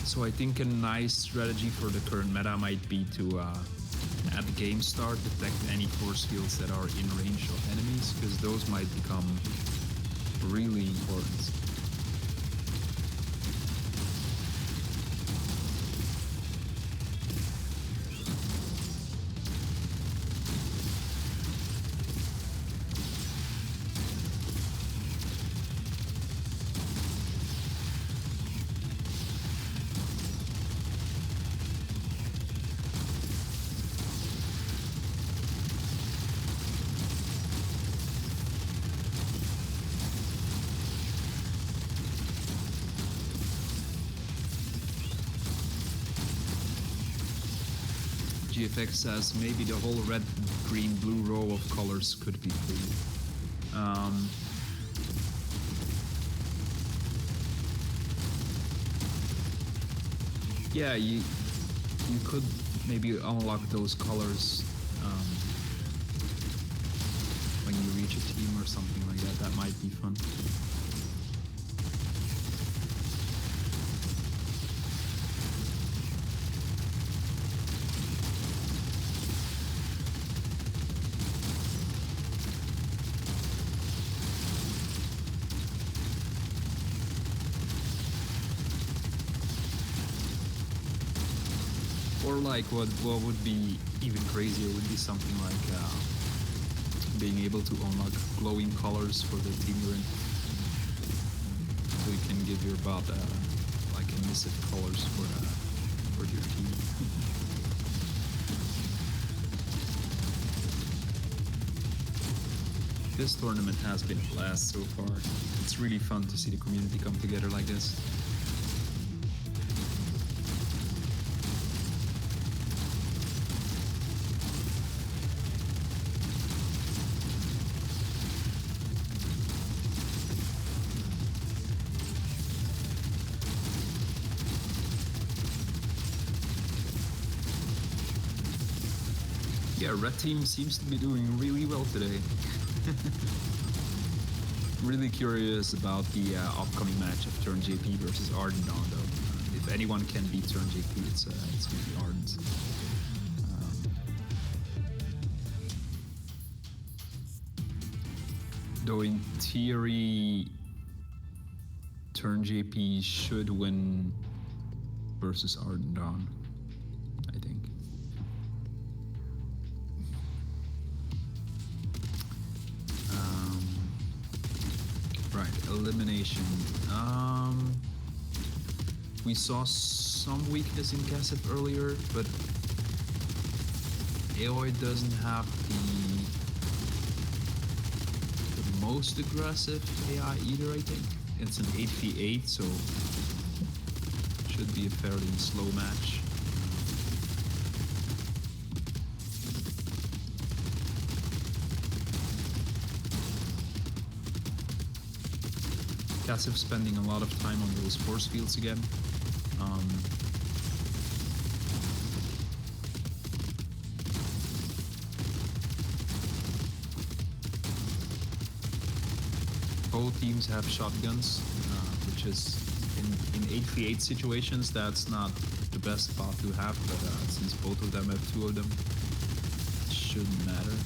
So I think a nice strategy for the current meta might be to, at the game start, detect any force fields that are in range of enemies, because those might become really important. GFX says maybe the whole red, green, blue row of colors could be free. Yeah, you could maybe unlock those colors when you reach a team or something like that. That might be fun. Or like what would be even crazier would be something like being able to unlock glowing colors for the team you're in. So you can give your bot like emissive colors for your team. This tournament has been a blast so far. It's really fun to see the community come together like this. Yeah, red team seems to be doing really well today. Really curious about the upcoming match of TURNJP versus Ardent though. If anyone can beat TURNJP, it's going to be Ardent. Though in theory, TURNJP should win versus Ardent, I think. Right, elimination. We saw some weakness in KASV earlier, but AOI doesn't have the most aggressive AI either, I think. It's an 8v8, so should be a fairly slow match. KASV spending a lot of time on those force fields again. Both teams have shotguns, which is in 8v8 situations that's not the best spot to have, but since both of them have two of them, it shouldn't matter.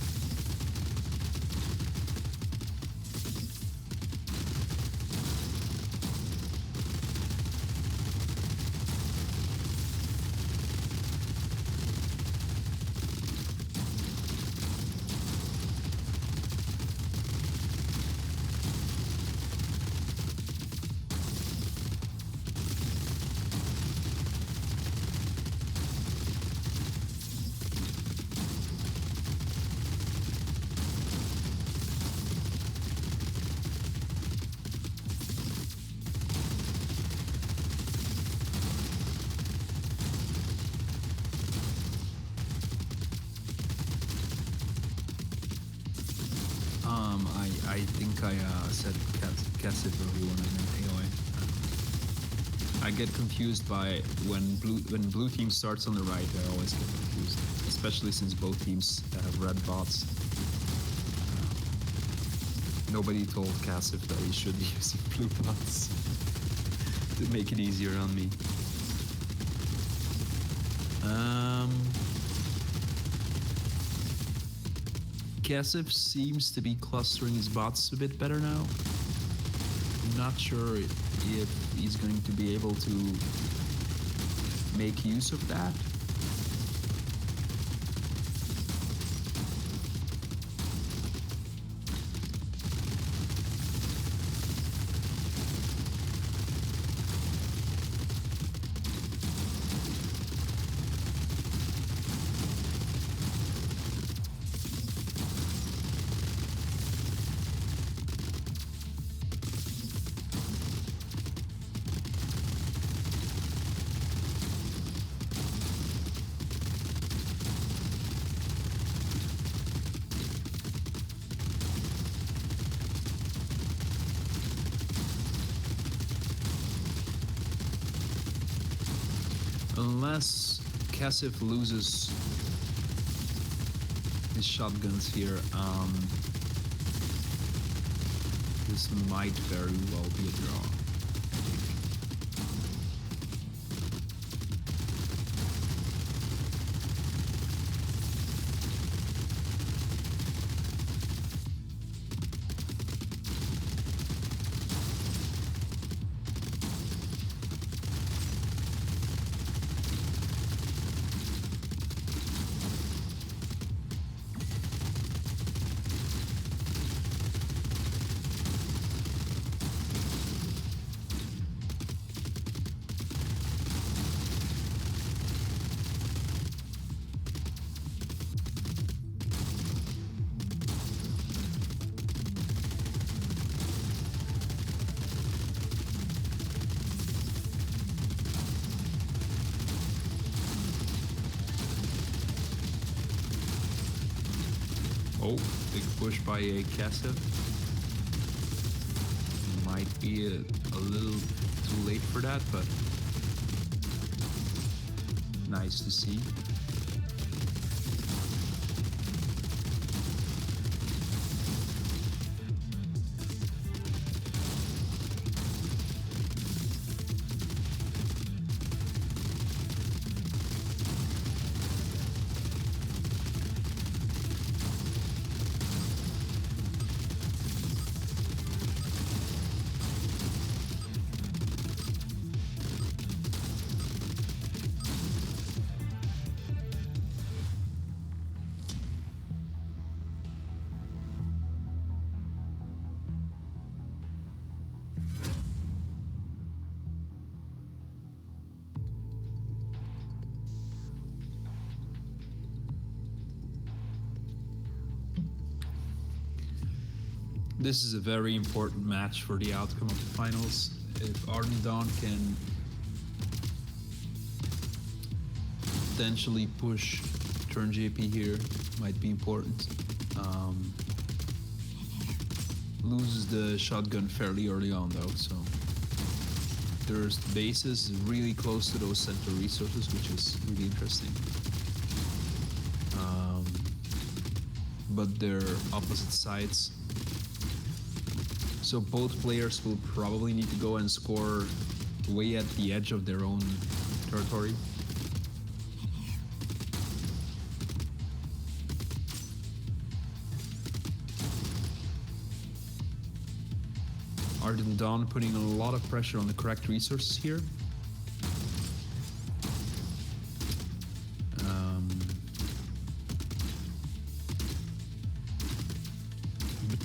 I think I said KASV earlier when I meant AOI. I get confused by when blue team starts on the right. I always get confused, especially since both teams have red bots. Nobody told KASV that he should be using blue bots to make it easier on me. KASV seems to be clustering his bots a bit better now. I'm not sure if he's going to be able to make use of that. unless KASV loses his shotguns here, this might very well be a draw. Oh, big push by a KASV. Might be a little too late for that, but nice to see. This is a very important match for the outcome of the finals. If Ardent Dawn can potentially push TURNJP here, might be important. Loses the shotgun fairly early on though, so there's bases really close to those center resources, which is really interesting. But they're opposite sides. So both players will probably need to go and score way at the edge of their own territory. Ardent Dawn putting a lot of pressure on the correct resources here.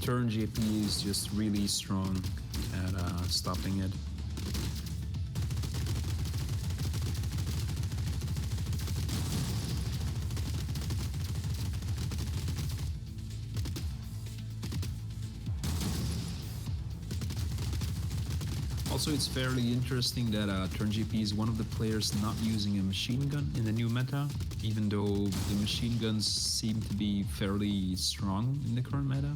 TURNJP is just really strong at stopping it. Also, it's fairly interesting that TURNJP is one of the players not using a machine gun in the new meta, even though the machine guns seem to be fairly strong in the current meta.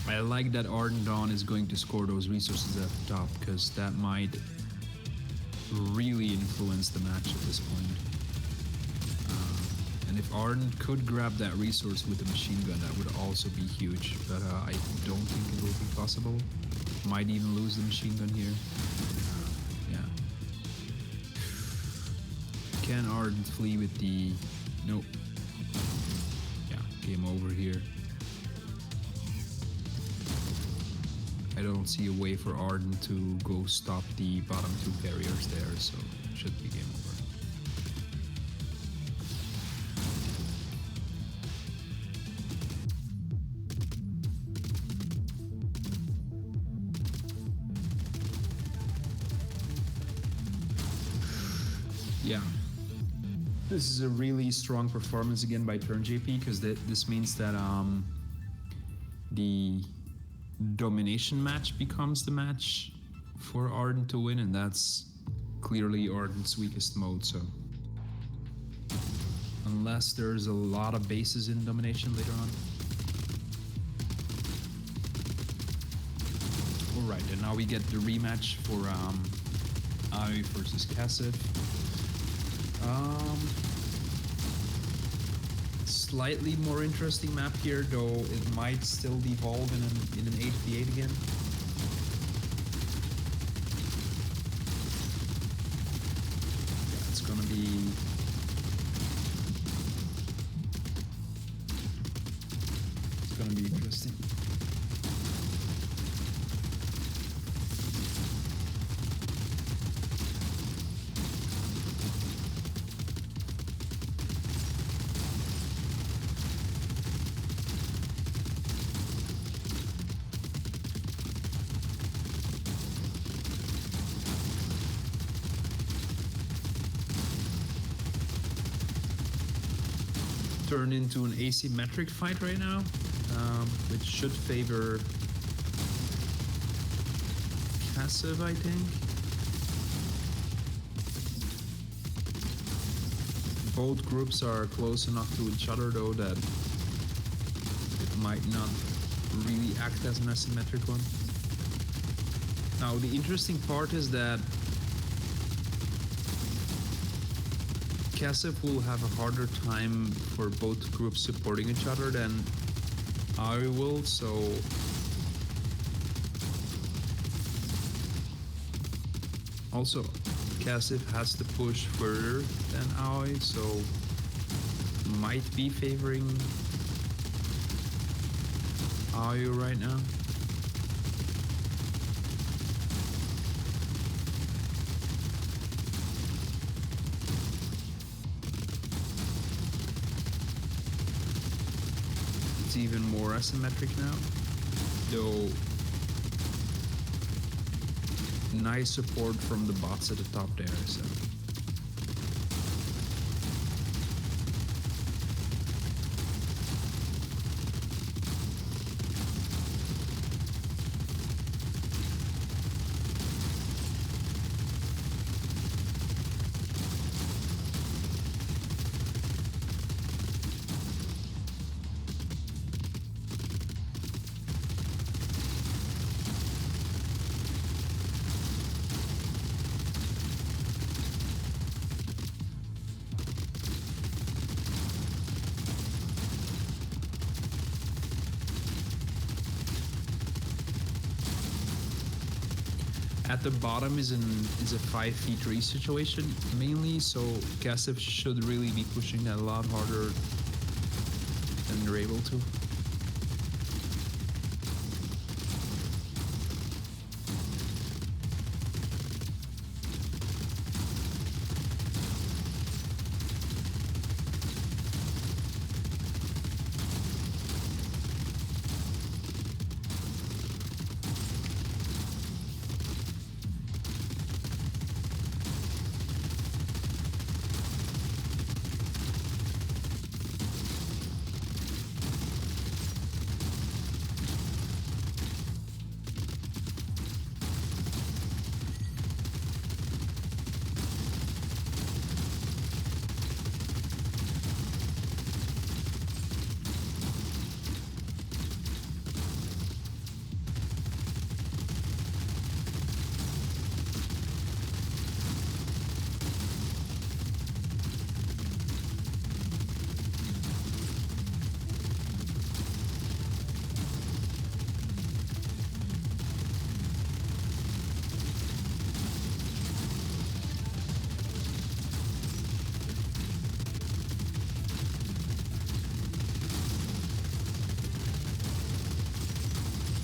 I like that Ardent Dawn is going to score those resources at the top, because that might really influence the match at this point. And if Ardent could grab that resource with a machine gun, that would also be huge, but I don't think it will be possible. Might even lose the machine gun here. Yeah. Can Ardent flee with the... Nope. Yeah, game over here. I don't see a way for Ardent to go stop the bottom two carriers there, so it should be game over. Yeah. This is a really strong performance again by TURNJP, because this means that the domination match becomes the match for Ardent to win, and that's clearly Ardent's weakest mode, so unless there's a lot of bases in domination later on, Alright, and now we get the rematch for Aoi versus KASV. Slightly more interesting map here, though it might still devolve in an 8v8 again. Yeah, it's gonna be... It's gonna be interesting. Turned into an asymmetric fight right now, which should favor KASV, I think. Both groups are close enough to each other, though, that it might not really act as an asymmetric one. Now, the interesting part is that KASV will have a harder time for both groups supporting each other than Aoi will, so also KASV has to push further than Aoi, so might be favoring Aoi right now. It's even more asymmetric now, though nice support from the bots at the top there, so. At the bottom is a 5v3 situation mainly, so KASV should really be pushing that a lot harder than they're able to.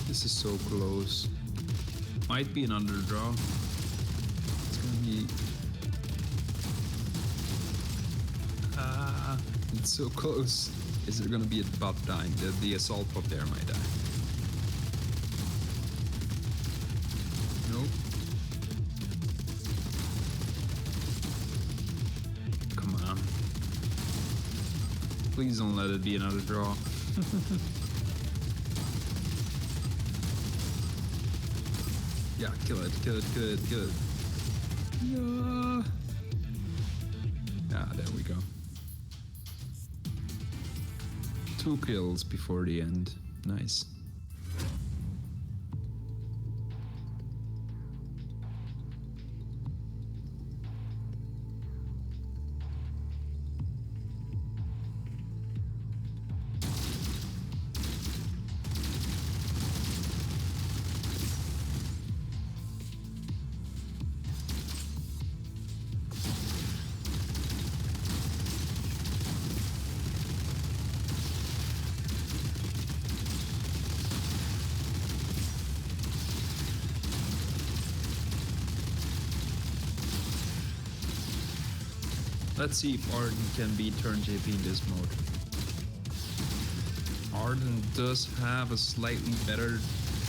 This is so close. Might be an underdraw. It's gonna be... it's so close. Is there gonna be a bot dying? The assault bot there might die. Nope. Come on. Please don't let it be another draw. Yeah, kill it, kill it, kill it, kill it. Yeah. Ah, there we go. 2 kills before the end. Nice. Let's see if Arden can beat TURNJP in this mode. Arden does have a slightly better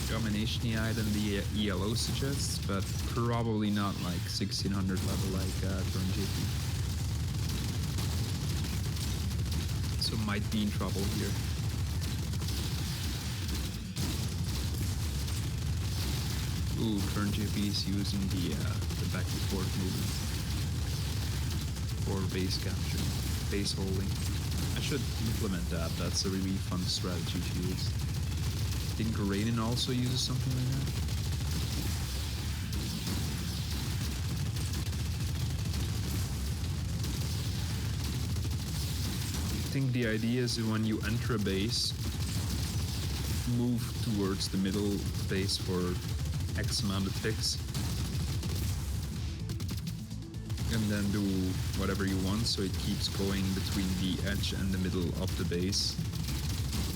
domination AI than the ELO suggests, but probably not like 1600 level like TURNJP. So might be in trouble here. Ooh, TURNJP is using the back and forth movement for base capture, base holding. I should implement that. That's a really fun strategy to use. I think Raiden also uses something like that. I think the idea is when you enter a base, move towards the middle base for X amount of ticks, and then do whatever you want, so it keeps going between the edge and the middle of the base.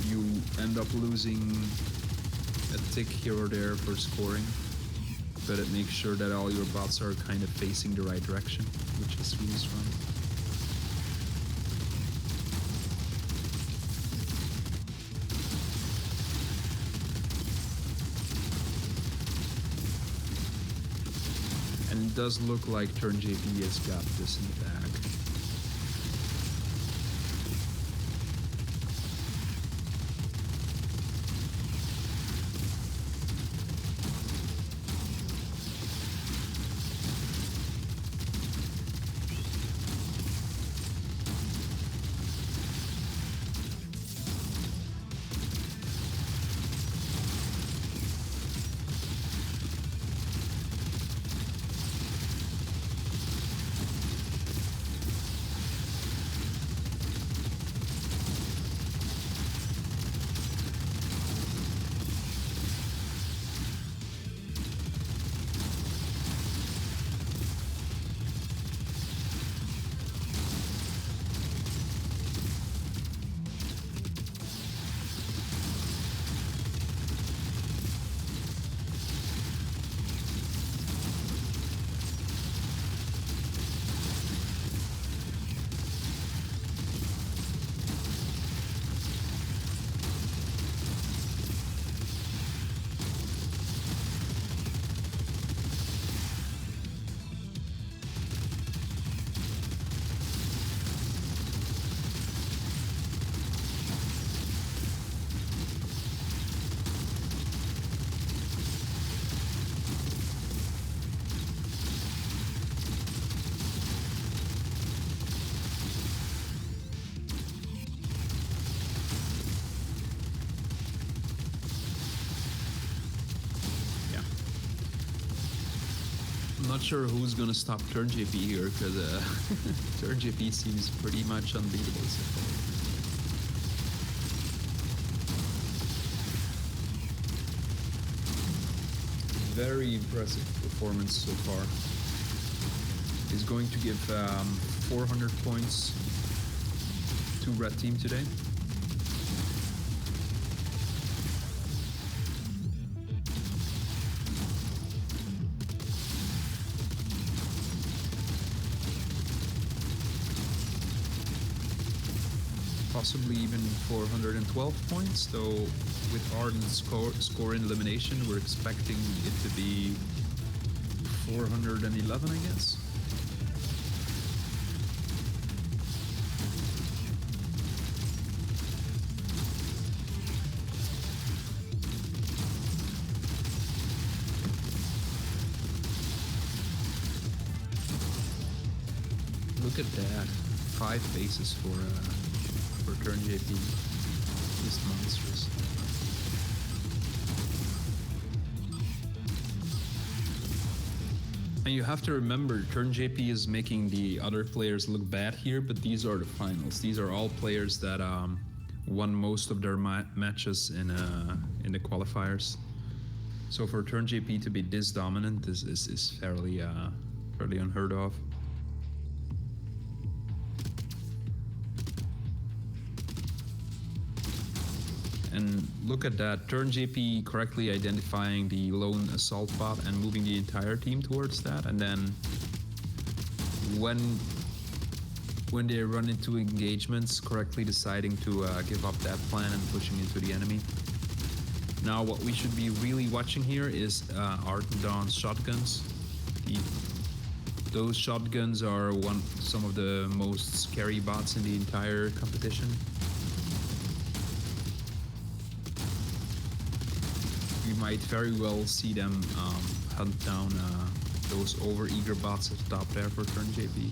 You end up losing a tick here or there for scoring, but it makes sure that all your bots are kind of facing the right direction, which is really strong. And it does look like TURNJP has got this in the bag. I'm not sure who's gonna stop TURNJP here, because TURNJP seems pretty much unbeatable so far. Very impressive performance so far. He's going to give 400 points to Red Team today. Possibly even 412 points, though with Arden's score in elimination, we're expecting it to be 411, I guess. Look at that, 5 bases for TURNJP, just monstrous. And you have to remember, TURNJP is making the other players look bad here, but these are the finals. These are all players that won most of their matches in the qualifiers. So for TURNJP to be this dominant is fairly unheard of. And look at that, TURNJP correctly identifying the lone assault bot and moving the entire team towards that. And then when when they run into engagements, correctly deciding to give up that plan and pushing into the enemy. Now what we should be really watching here is Ardendawn's shotguns. Those shotguns are some of the most scary bots in the entire competition. We might very well see them hunt down those over-eager bots at the top there for TURNJP.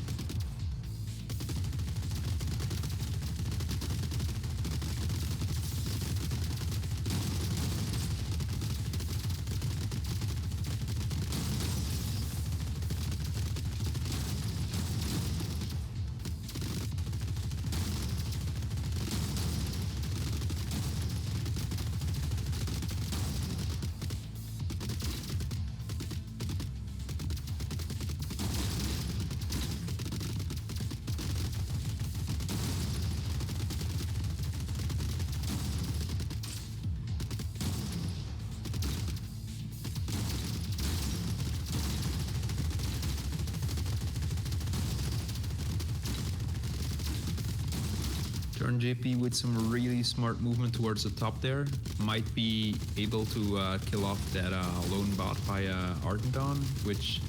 TURNJP with some really smart movement towards the top there might be able to kill off that lone bot by Ardendawn, which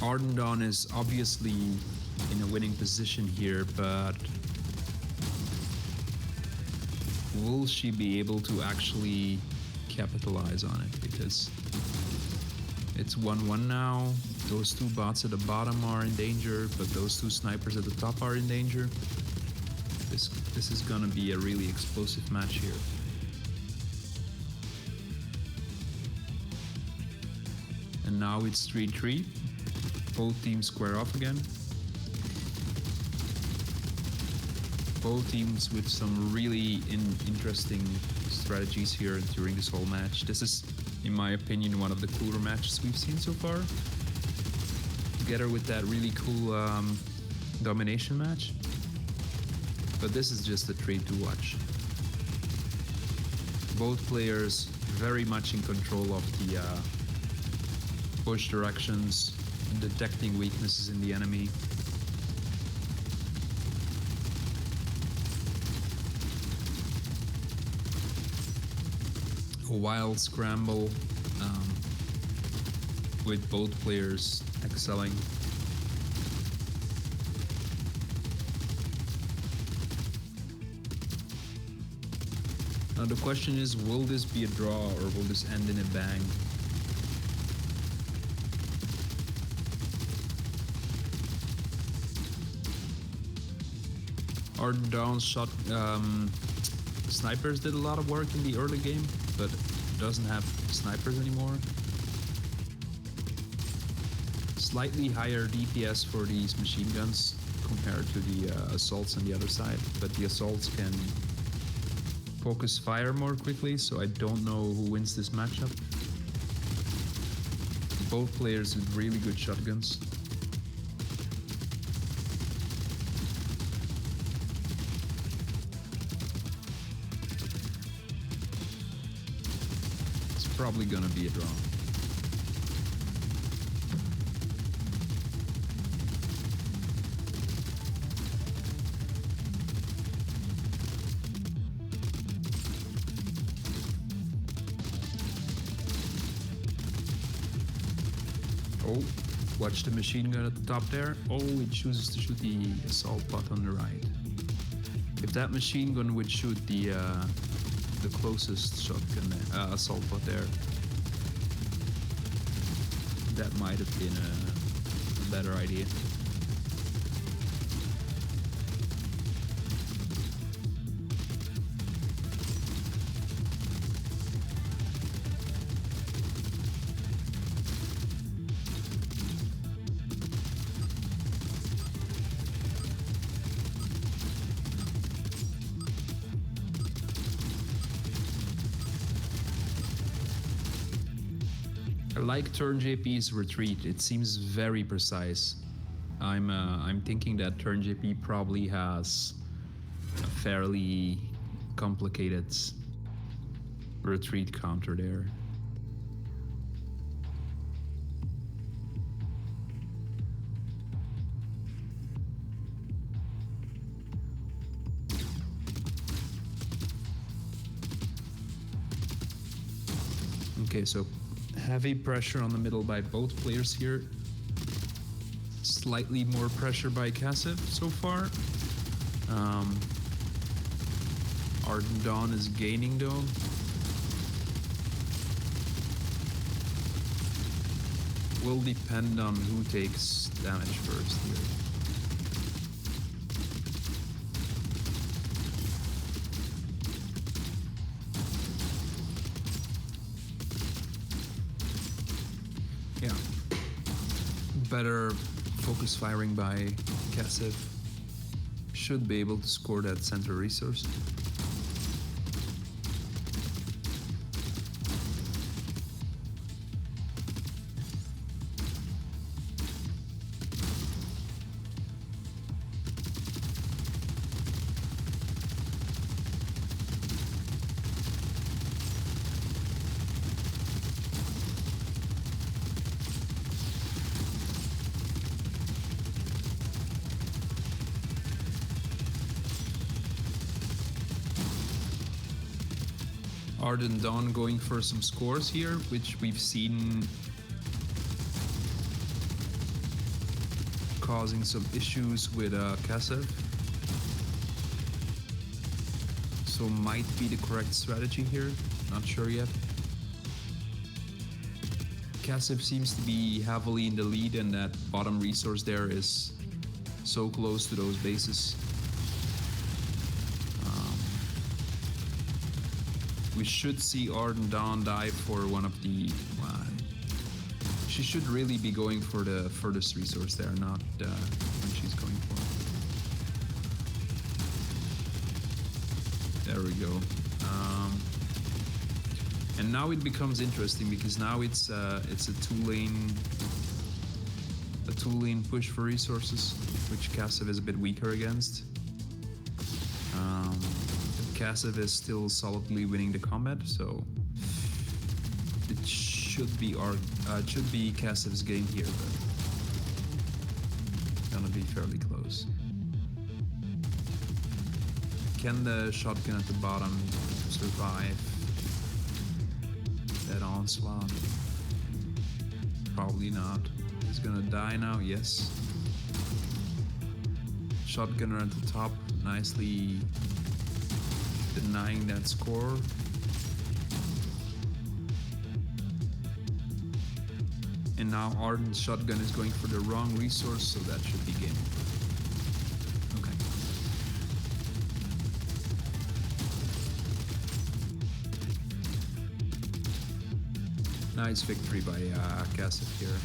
Ardendawn is obviously in a winning position here, but will she be able to actually capitalize on it? Because it's 1-1 now. Those two bots at the bottom are in danger, but those two snipers at the top are in danger. This is gonna be a really explosive match here. And now it's 3-3. Both teams square off again. Both teams with some really interesting strategies here during this whole match. This is, in my opinion, one of the cooler matches we've seen so far. Together with that really cool domination match. But this is just a treat to watch. Both players very much in control of the push directions, detecting weaknesses in the enemy. A wild scramble with both players excelling. Now the question is, will this be a draw or will this end in a bang? Ardendawn's shot snipers did a lot of work in the early game, but doesn't have snipers anymore. Slightly higher DPS for these machine guns compared to the assaults on the other side, but the assaults can focus fire more quickly, so I don't know who wins this matchup. Both players with really good shotguns. It's probably gonna be a draw. Oh, watch the machine gun at the top there. Oh, it chooses to shoot the assault bot on the right. If that machine gun would shoot the closest shotgun assault bot there, that might have been a better idea. I like TURNJP's retreat. It seems very precise. I'm thinking that TURNJP probably has a fairly complicated retreat counter there. Okay, so heavy pressure on the middle by both players here. Slightly more pressure by KASV so far. Ardent Dawn is gaining though. Will depend on who takes damage first here. Yeah. Better focus firing by KASV. Should be able to score that center resource. Ardent Dawn going for some scores here, which we've seen causing some issues with KASV. So might be the correct strategy here, not sure yet. KASV seems to be heavily in the lead, and that bottom resource there is so close to those bases. We should see Ardent Dawn die for one of the... she should really be going for the furthest resource there, not when she's going for. There we go. And now it becomes interesting because now it's a two-lane push for resources, which KASV is a bit weaker against. KASV is still solidly winning the combat, so it should be KASV's game here, but gonna be fairly close. Can the shotgun at the bottom survive that onslaught? Probably not. He's gonna die now, yes. Shotgunner at the top, nicely denying that score. And now Ardent Shotgun is going for the wrong resource, so that should be game. Okay. Nice victory by KASV here.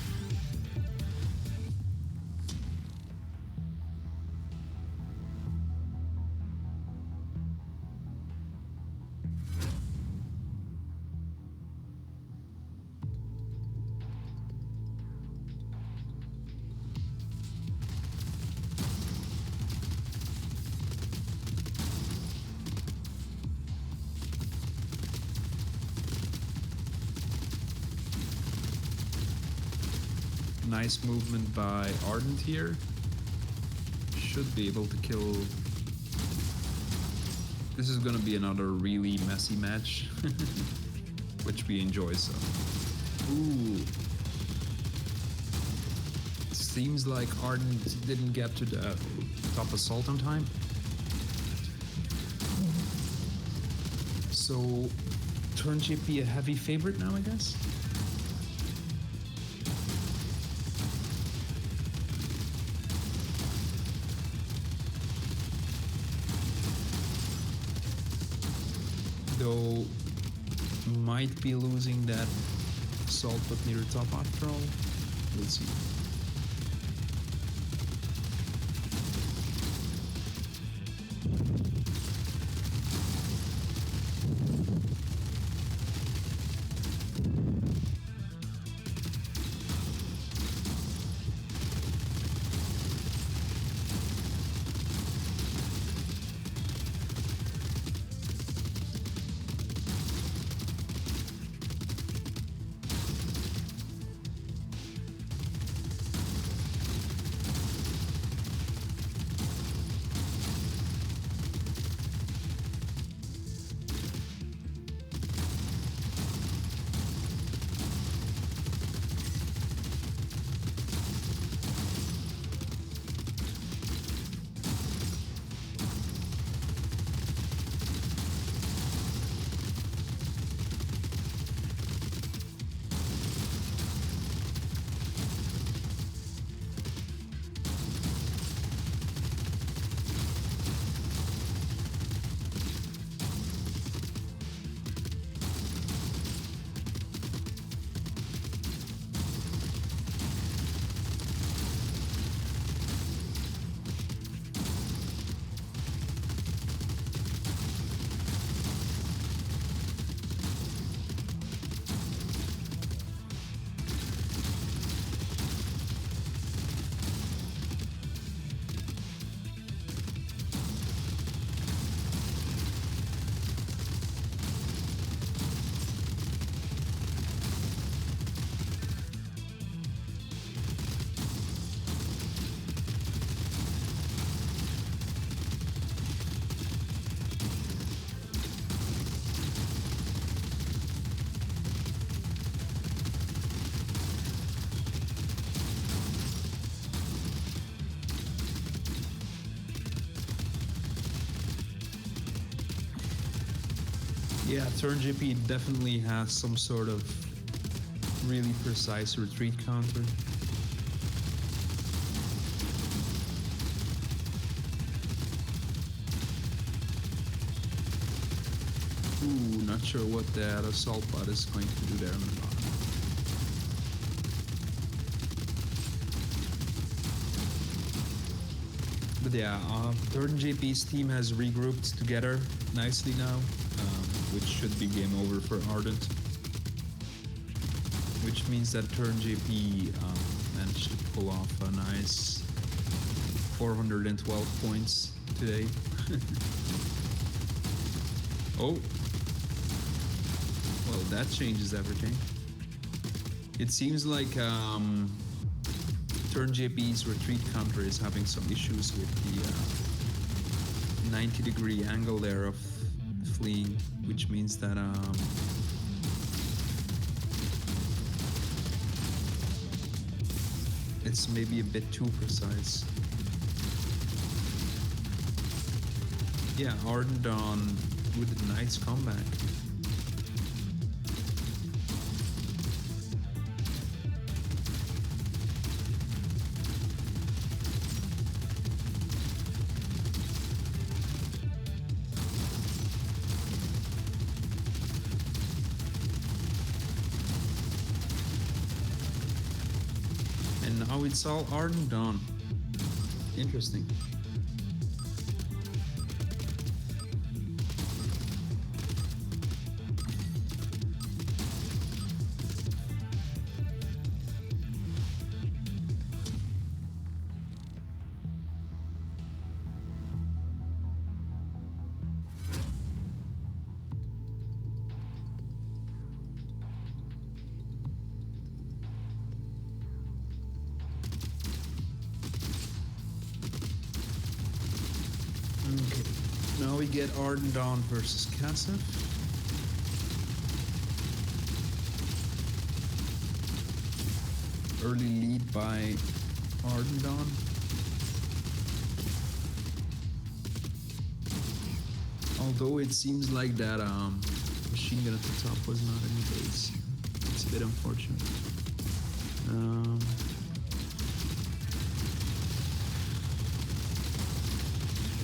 Nice movement by Ardent here. Should be able to kill. This is gonna be another really messy match, which we enjoy so. Ooh. Seems like Ardent didn't get to the top assault on time. So TURNJP a heavy favorite now, I guess? Though might be losing that assault but near the top after all. We'll see. Yeah, TURNJP definitely has some sort of really precise retreat counter. Ooh, not sure what that assault bot is going to do there on the bottom. But yeah, TURNJP's team has regrouped together nicely now, which should be game over for Ardent. Which means that TURNJP managed to pull off a nice 412 points today. Oh, well, that changes everything. It seems like TURNJP's retreat counter is having some issues with the 90-degree angle there of fleeing, which means that it's maybe a bit too precise. Yeah, Ardent on with a nice comeback. And now it's all Ardent on. Interesting. Okay, now we get Ardent on versus KASV. Early lead by Ardent on. Although it seems like that machine gun at the top was not in the base. It's a bit unfortunate.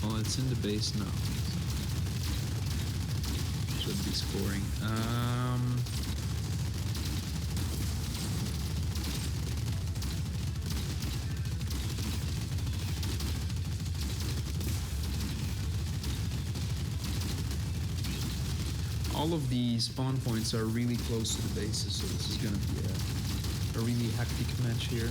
Well, it's in the base now. Should be scoring. All of the spawn points are really close to the bases, so this is going to be a really hectic match here.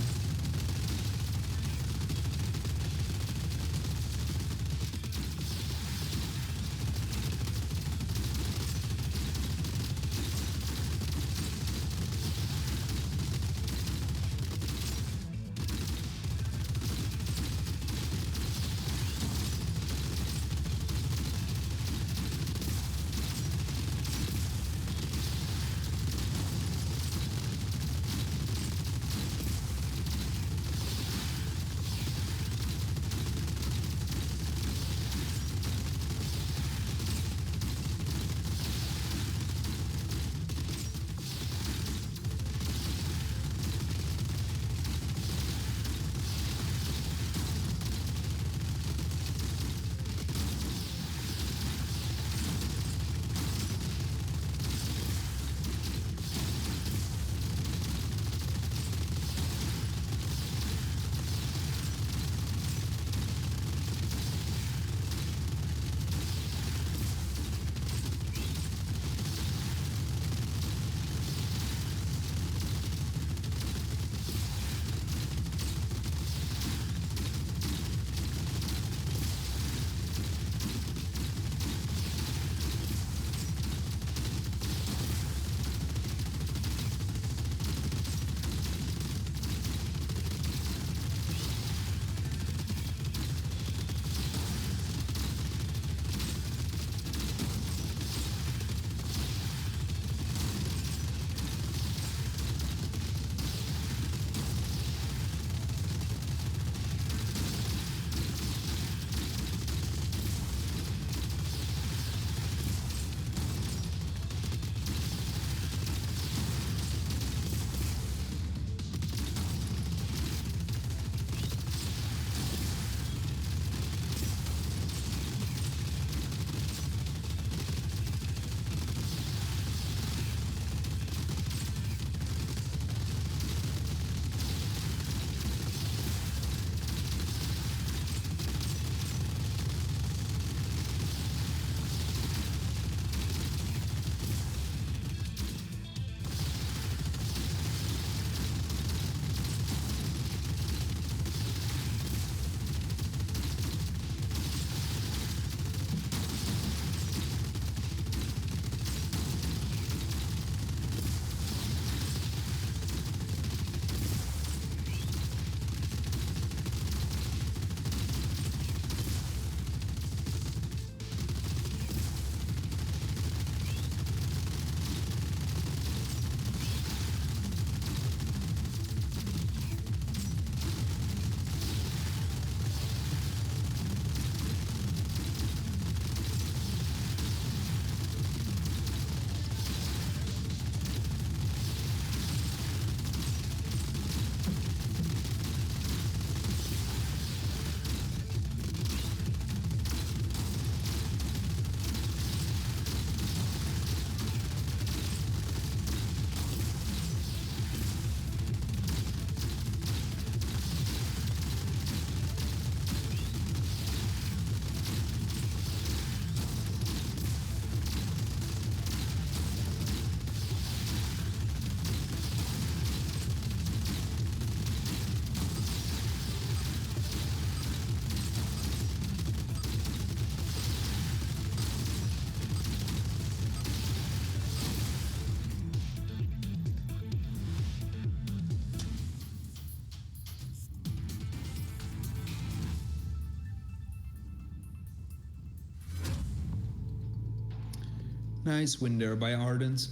Nice win there by Ardent.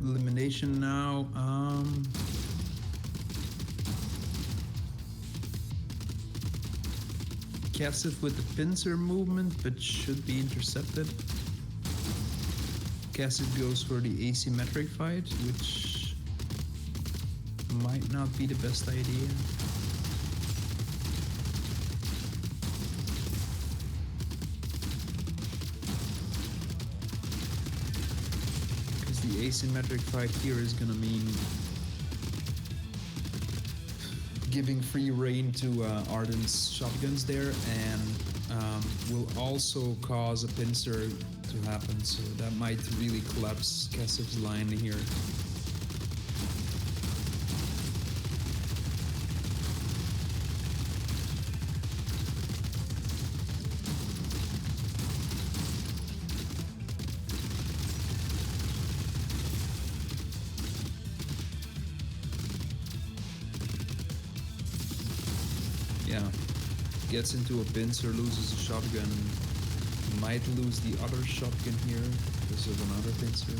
Elimination now. KASV with the pincer movement, but should be intercepted. KASV goes for the asymmetric fight, which might not be the best idea. Because the asymmetric fight here is gonna mean giving free reign to Ardent's shotguns there, and will also cause a pincer to happen, so that might really collapse KASV's line here. Yeah, gets into a pincer, loses a shotgun, might lose the other shotgun here because of another pincer.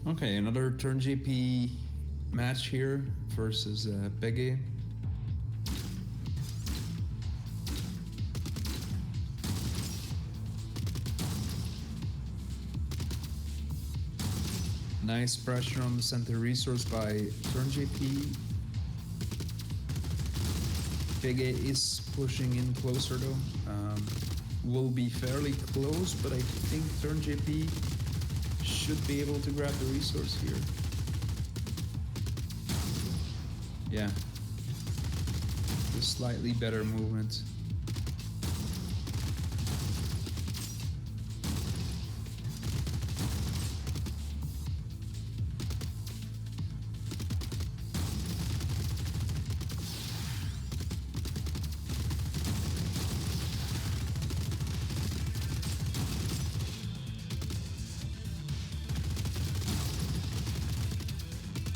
Okay, another TURNJP match here versus Peggy. Nice pressure on the center resource by TURNJP. Peggy is pushing in closer though. Will be fairly close, but I think TURNJP should be able to grab the resource here. Yeah. Just slightly better movement.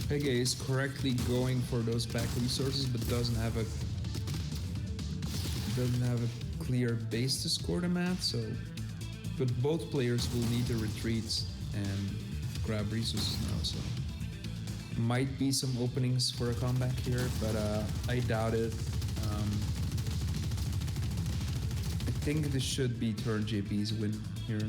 Peggy is correctly going for those back resources, but doesn't have a clear base to score them at. So, but both players will need to retreat and grab resources now. So Might be some openings for a comeback here, but I doubt it. I think this should be TURNJP's win here.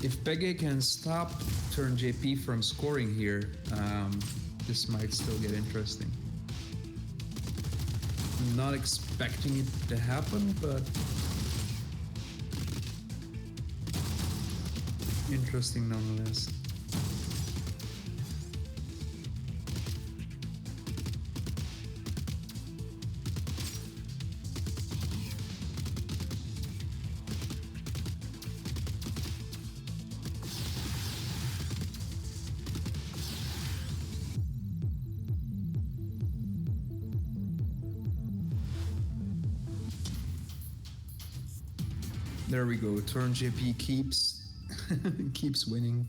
If Pege can stop TURNJP from scoring here, this might still get interesting. I'm not expecting it to happen, but interesting nonetheless. There we go. TURNJP keeps winning.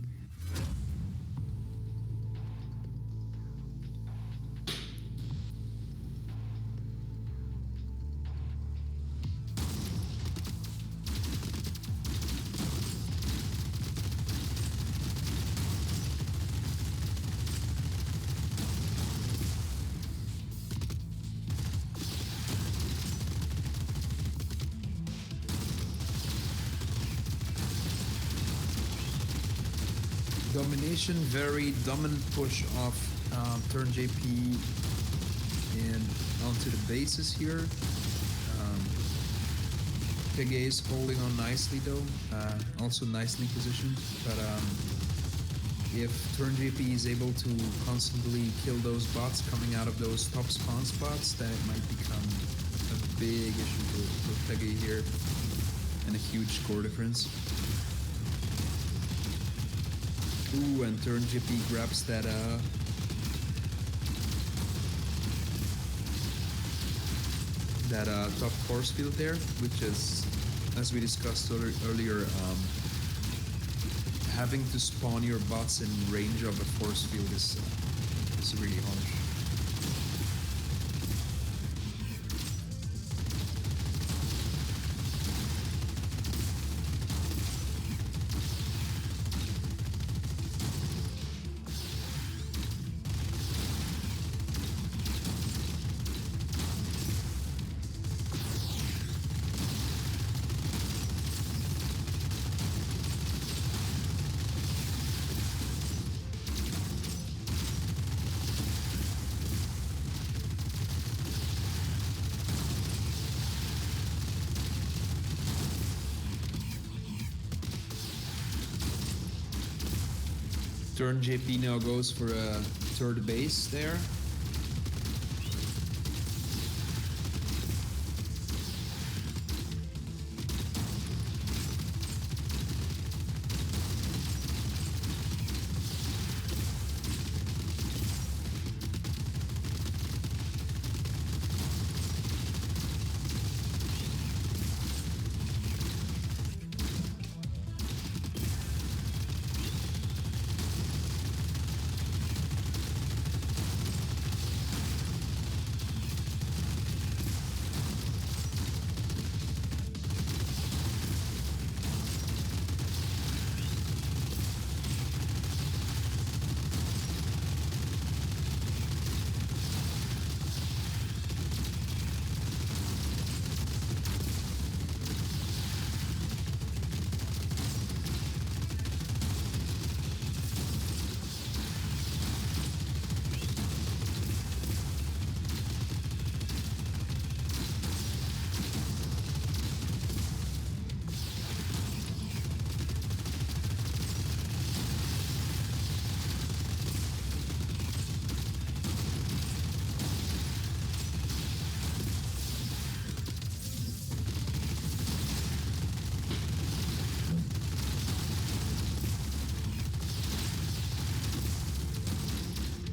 Domination, very dominant push of TURNJP and onto the bases here. Pege is holding on nicely though, also nicely positioned, but if TURNJP is able to constantly kill those bots coming out of those top spawn spots, then it might become a big issue for Pege here and a huge score difference. Ooh, and TURNJP grabs that top force field there, which is, as we discussed earlier, having to spawn your bots in range of a force field is really harsh. TURNJP now goes for a third base there.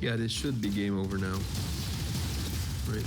Yeah, this should be game over now. Right.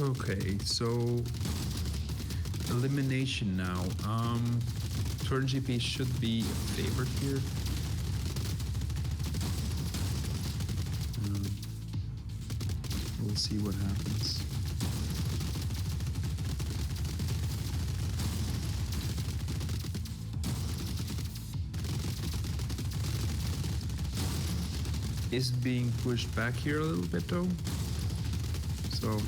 Okay, so elimination now. TURNJP should be a favorite here. We'll see what happens. Is being pushed back here a little bit though. So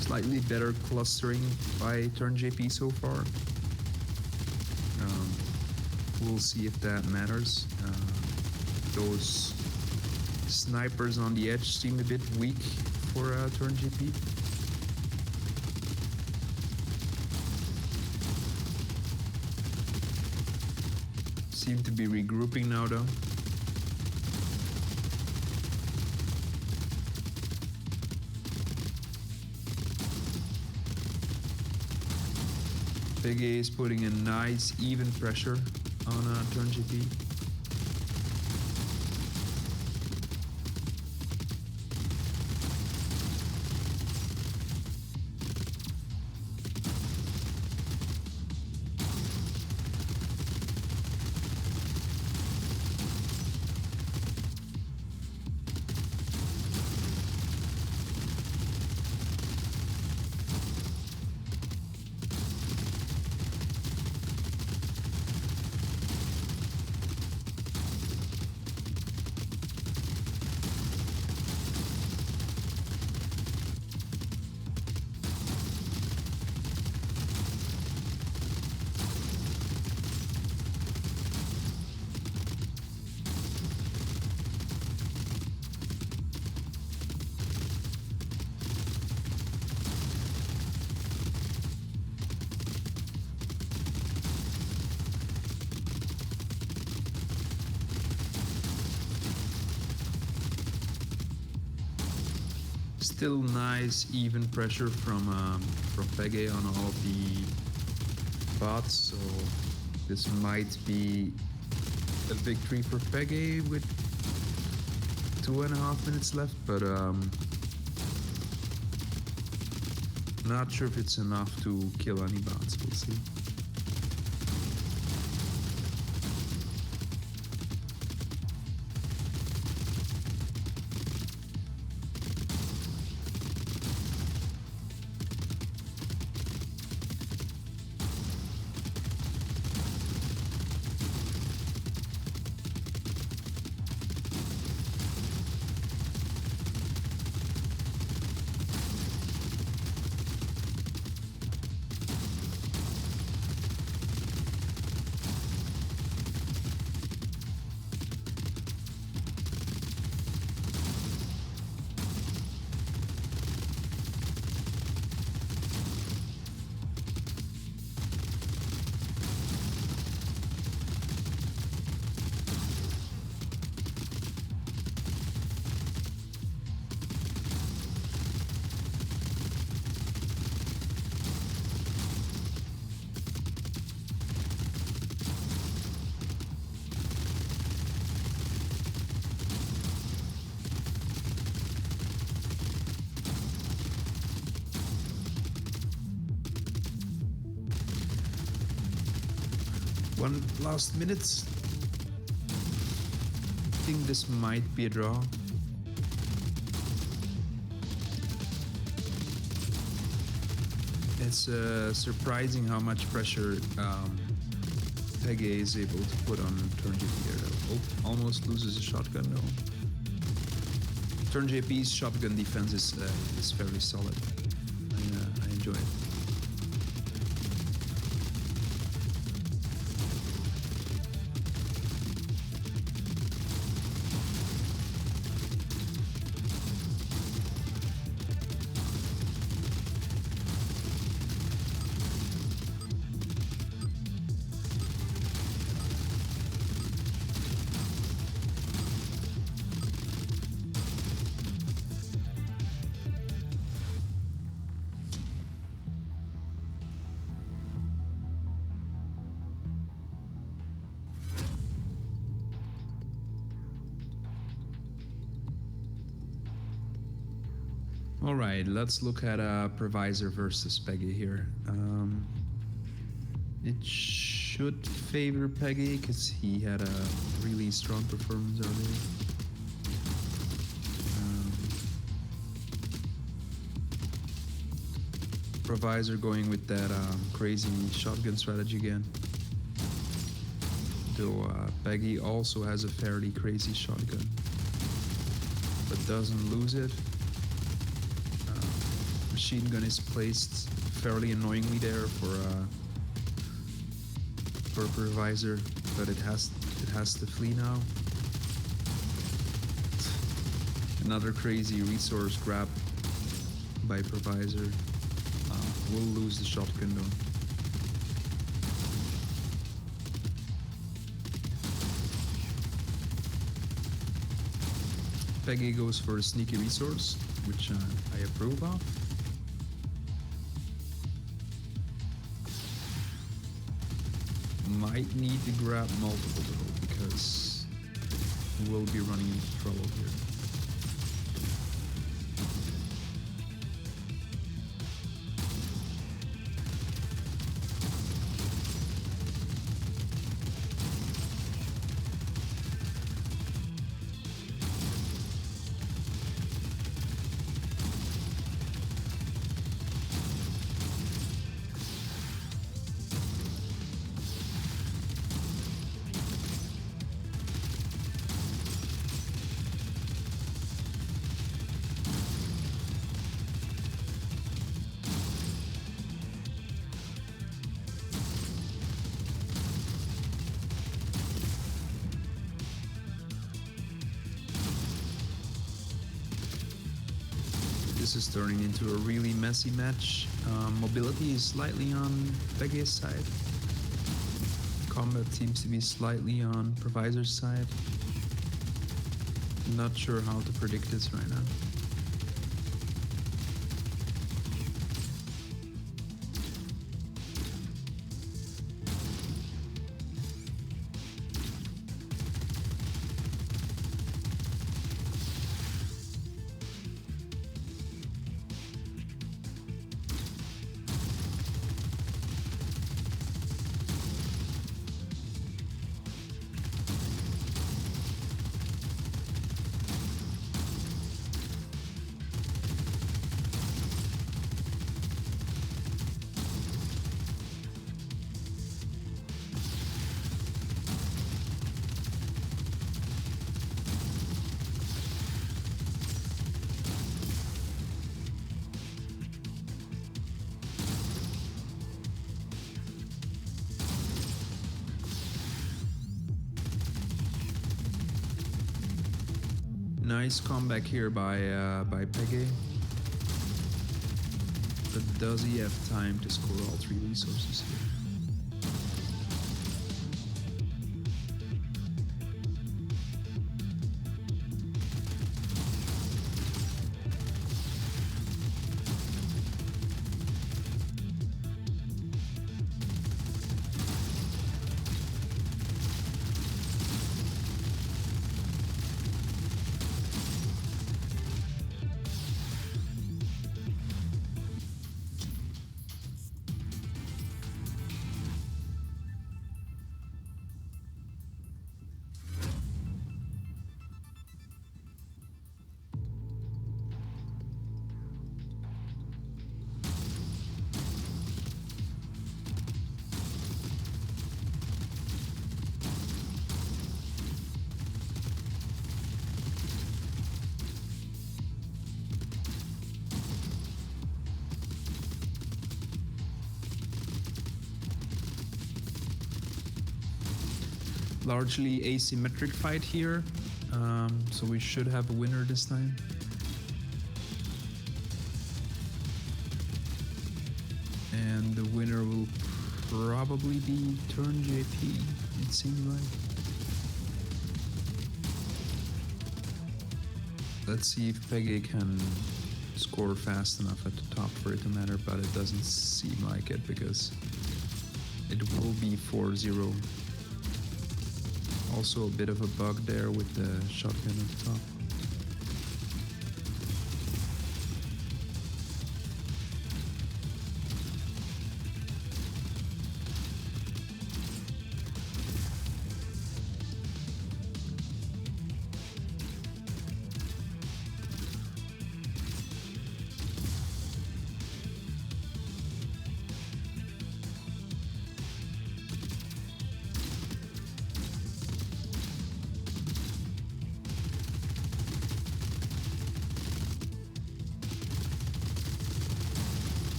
slightly better clustering by TURNJP so far. We'll see if that matters. Those snipers on the edge seem a bit weak for TURNJP. Seem to be regrouping now though. Big A is putting a nice even pressure on TURNJP. Still nice even pressure from Pege on all of the bots, so this might be a victory for Pege with 2.5 minutes left, but not sure if it's enough to kill any bots. We'll see. One last minute. I think this might be a draw. It's surprising how much pressure Peggy is able to put on TURNJP here though. Oh, almost loses a shotgun though. TURNJP's shotgun defense is fairly solid. I enjoy it. All right, let's look at PROVISOR versus Peggy here. It should favor Peggy because he had a really strong performance earlier. PROVISOR going with that crazy shotgun strategy again. Though Peggy also has a fairly crazy shotgun, but doesn't lose it. Machine gun is placed fairly annoyingly there for PROVISOR, but it has to flee now. Another crazy resource grab by PROVISOR. Will lose the shotgun though. Peggy goes for a sneaky resource, which I approve of. Might need to grab multiple though, because we'll be running into trouble here. This is turning into a really messy match. Mobility is slightly on Peggy's side. Combat seems to be slightly on PROVISOR's side. Not sure how to predict this right now. Nice comeback here by Peggy. But does he have time to score all three resources here? largely asymmetric fight here, so we should have a winner this time. And the winner will probably be TURNJP, it seems like. Let's see if Peggy can score fast enough at the top for it to matter, but it doesn't seem like it because it will be 4-0. Also a bit of a bug there with the shotgun at the top.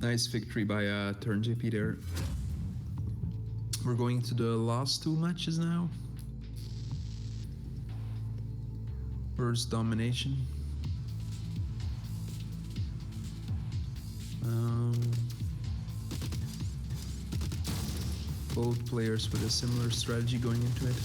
Nice victory by TURNJP there. We're going to the last two matches now. First, Domination. Both players with a similar strategy going into it.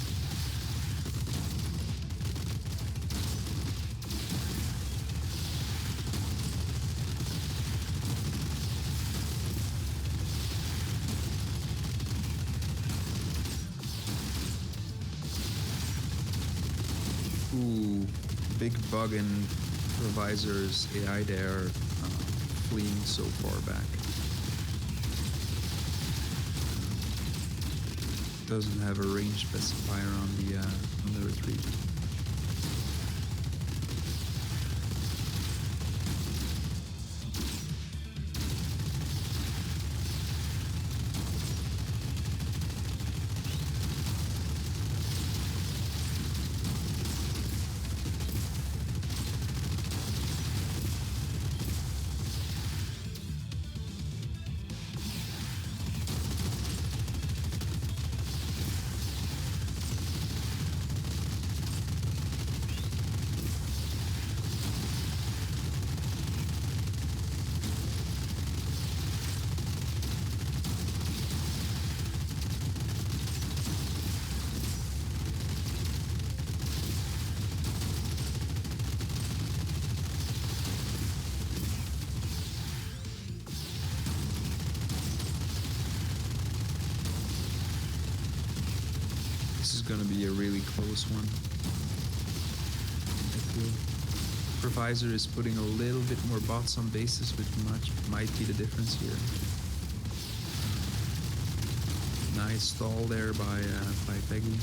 Ooh, big bug in PROVISOR's AI there, fleeing so far back. Doesn't have a range specifier on the retreat. This is gonna be a really close one. I feel PROVISOR is putting a little bit more bots on bases, which might be the difference here. Nice stall there by Peggy.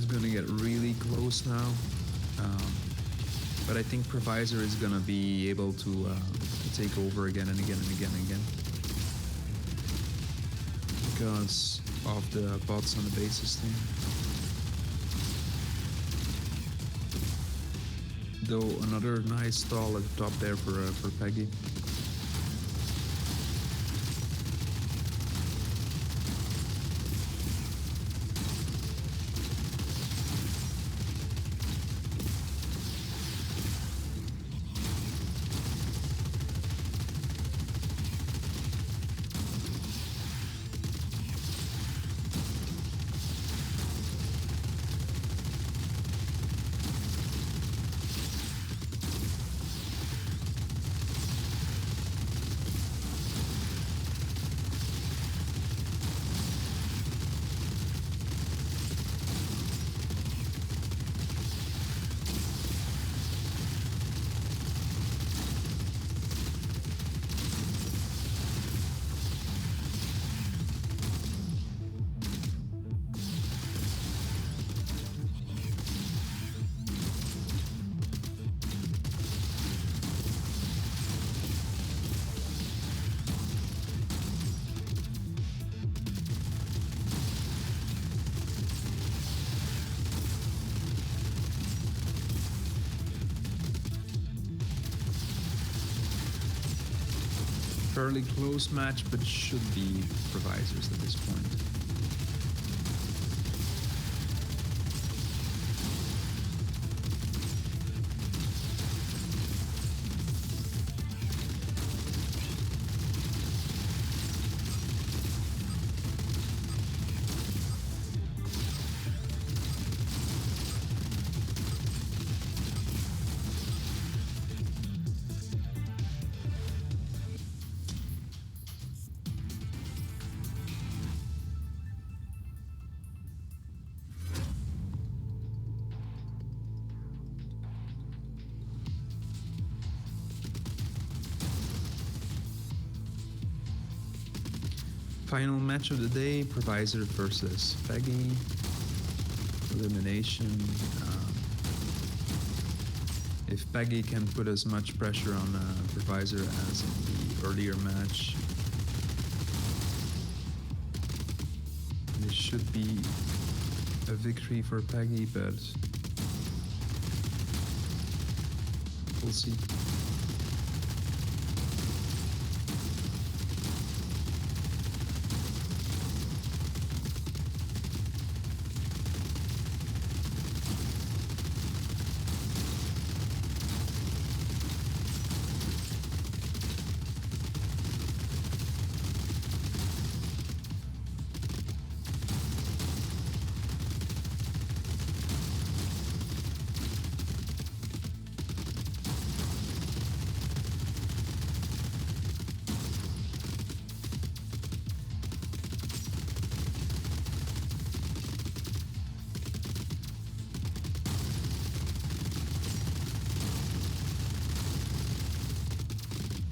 gonna get really close now. But I think Provisor is gonna be able to take over again and again and again and again. Because of the bots on the base system. Though another nice stall at the top there for Peggy. Fairly close match, but should be Provisors at this point. Final match of the day, Provisor versus Peggy. Elimination. If Peggy can put as much pressure on Provisor as in the earlier match, this should be a victory for Peggy, but we'll see.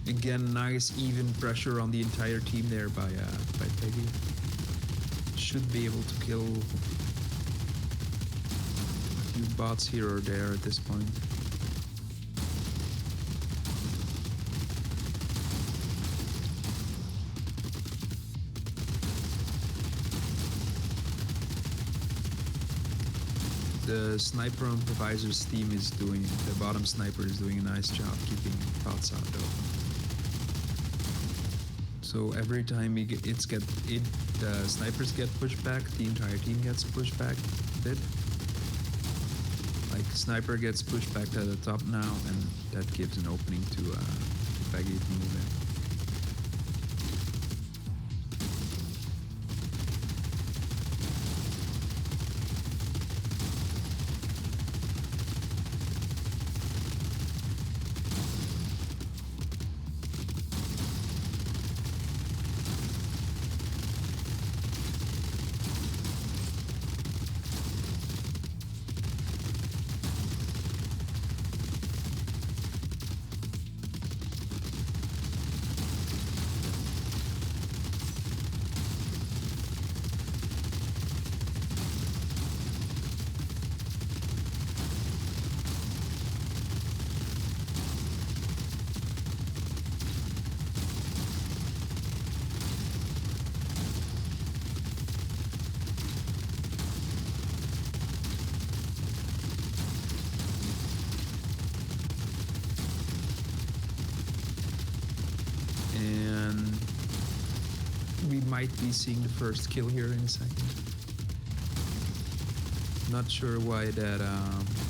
Again, nice even pressure on the entire team there by Peggy. Should be able to kill a few bots here or there at this point. The sniper on Provisor's team is doing, the bottom sniper is doing a nice job keeping bots out though. So every time the snipers get pushed back, the entire team gets pushed back a bit. Like sniper gets pushed back to the top now, and that gives an opening to Peggy to move in. And we might be seeing the first kill here in a second. Not sure why that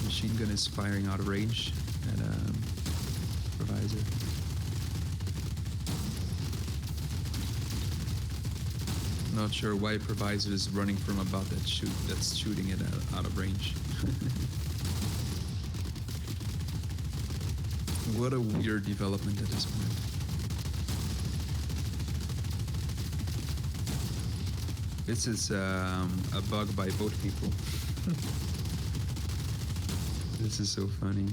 machine gun is firing out of range at Provisor. Not sure why Provisor is running from a bot that's shooting it out of range. What a weird development at this point. This is a bug by both people. This is so funny.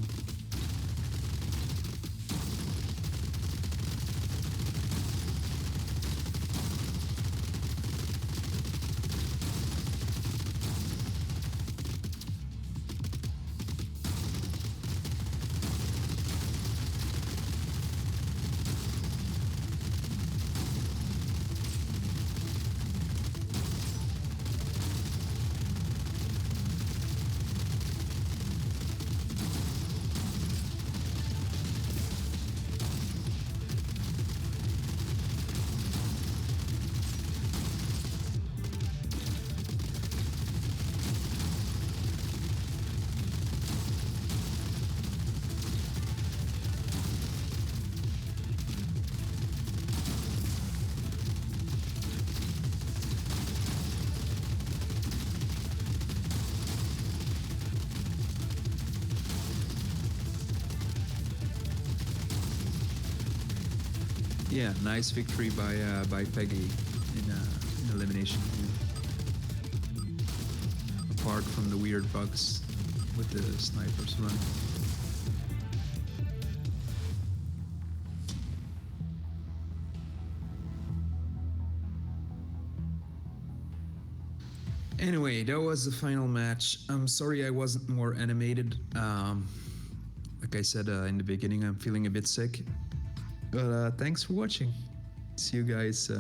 Yeah, nice victory by Peggy in elimination. Apart from the weird bugs with the snipers running. Anyway, that was the final match. I'm sorry I wasn't more animated. Like I said in the beginning, I'm feeling a bit sick. But thanks for watching. See you guys.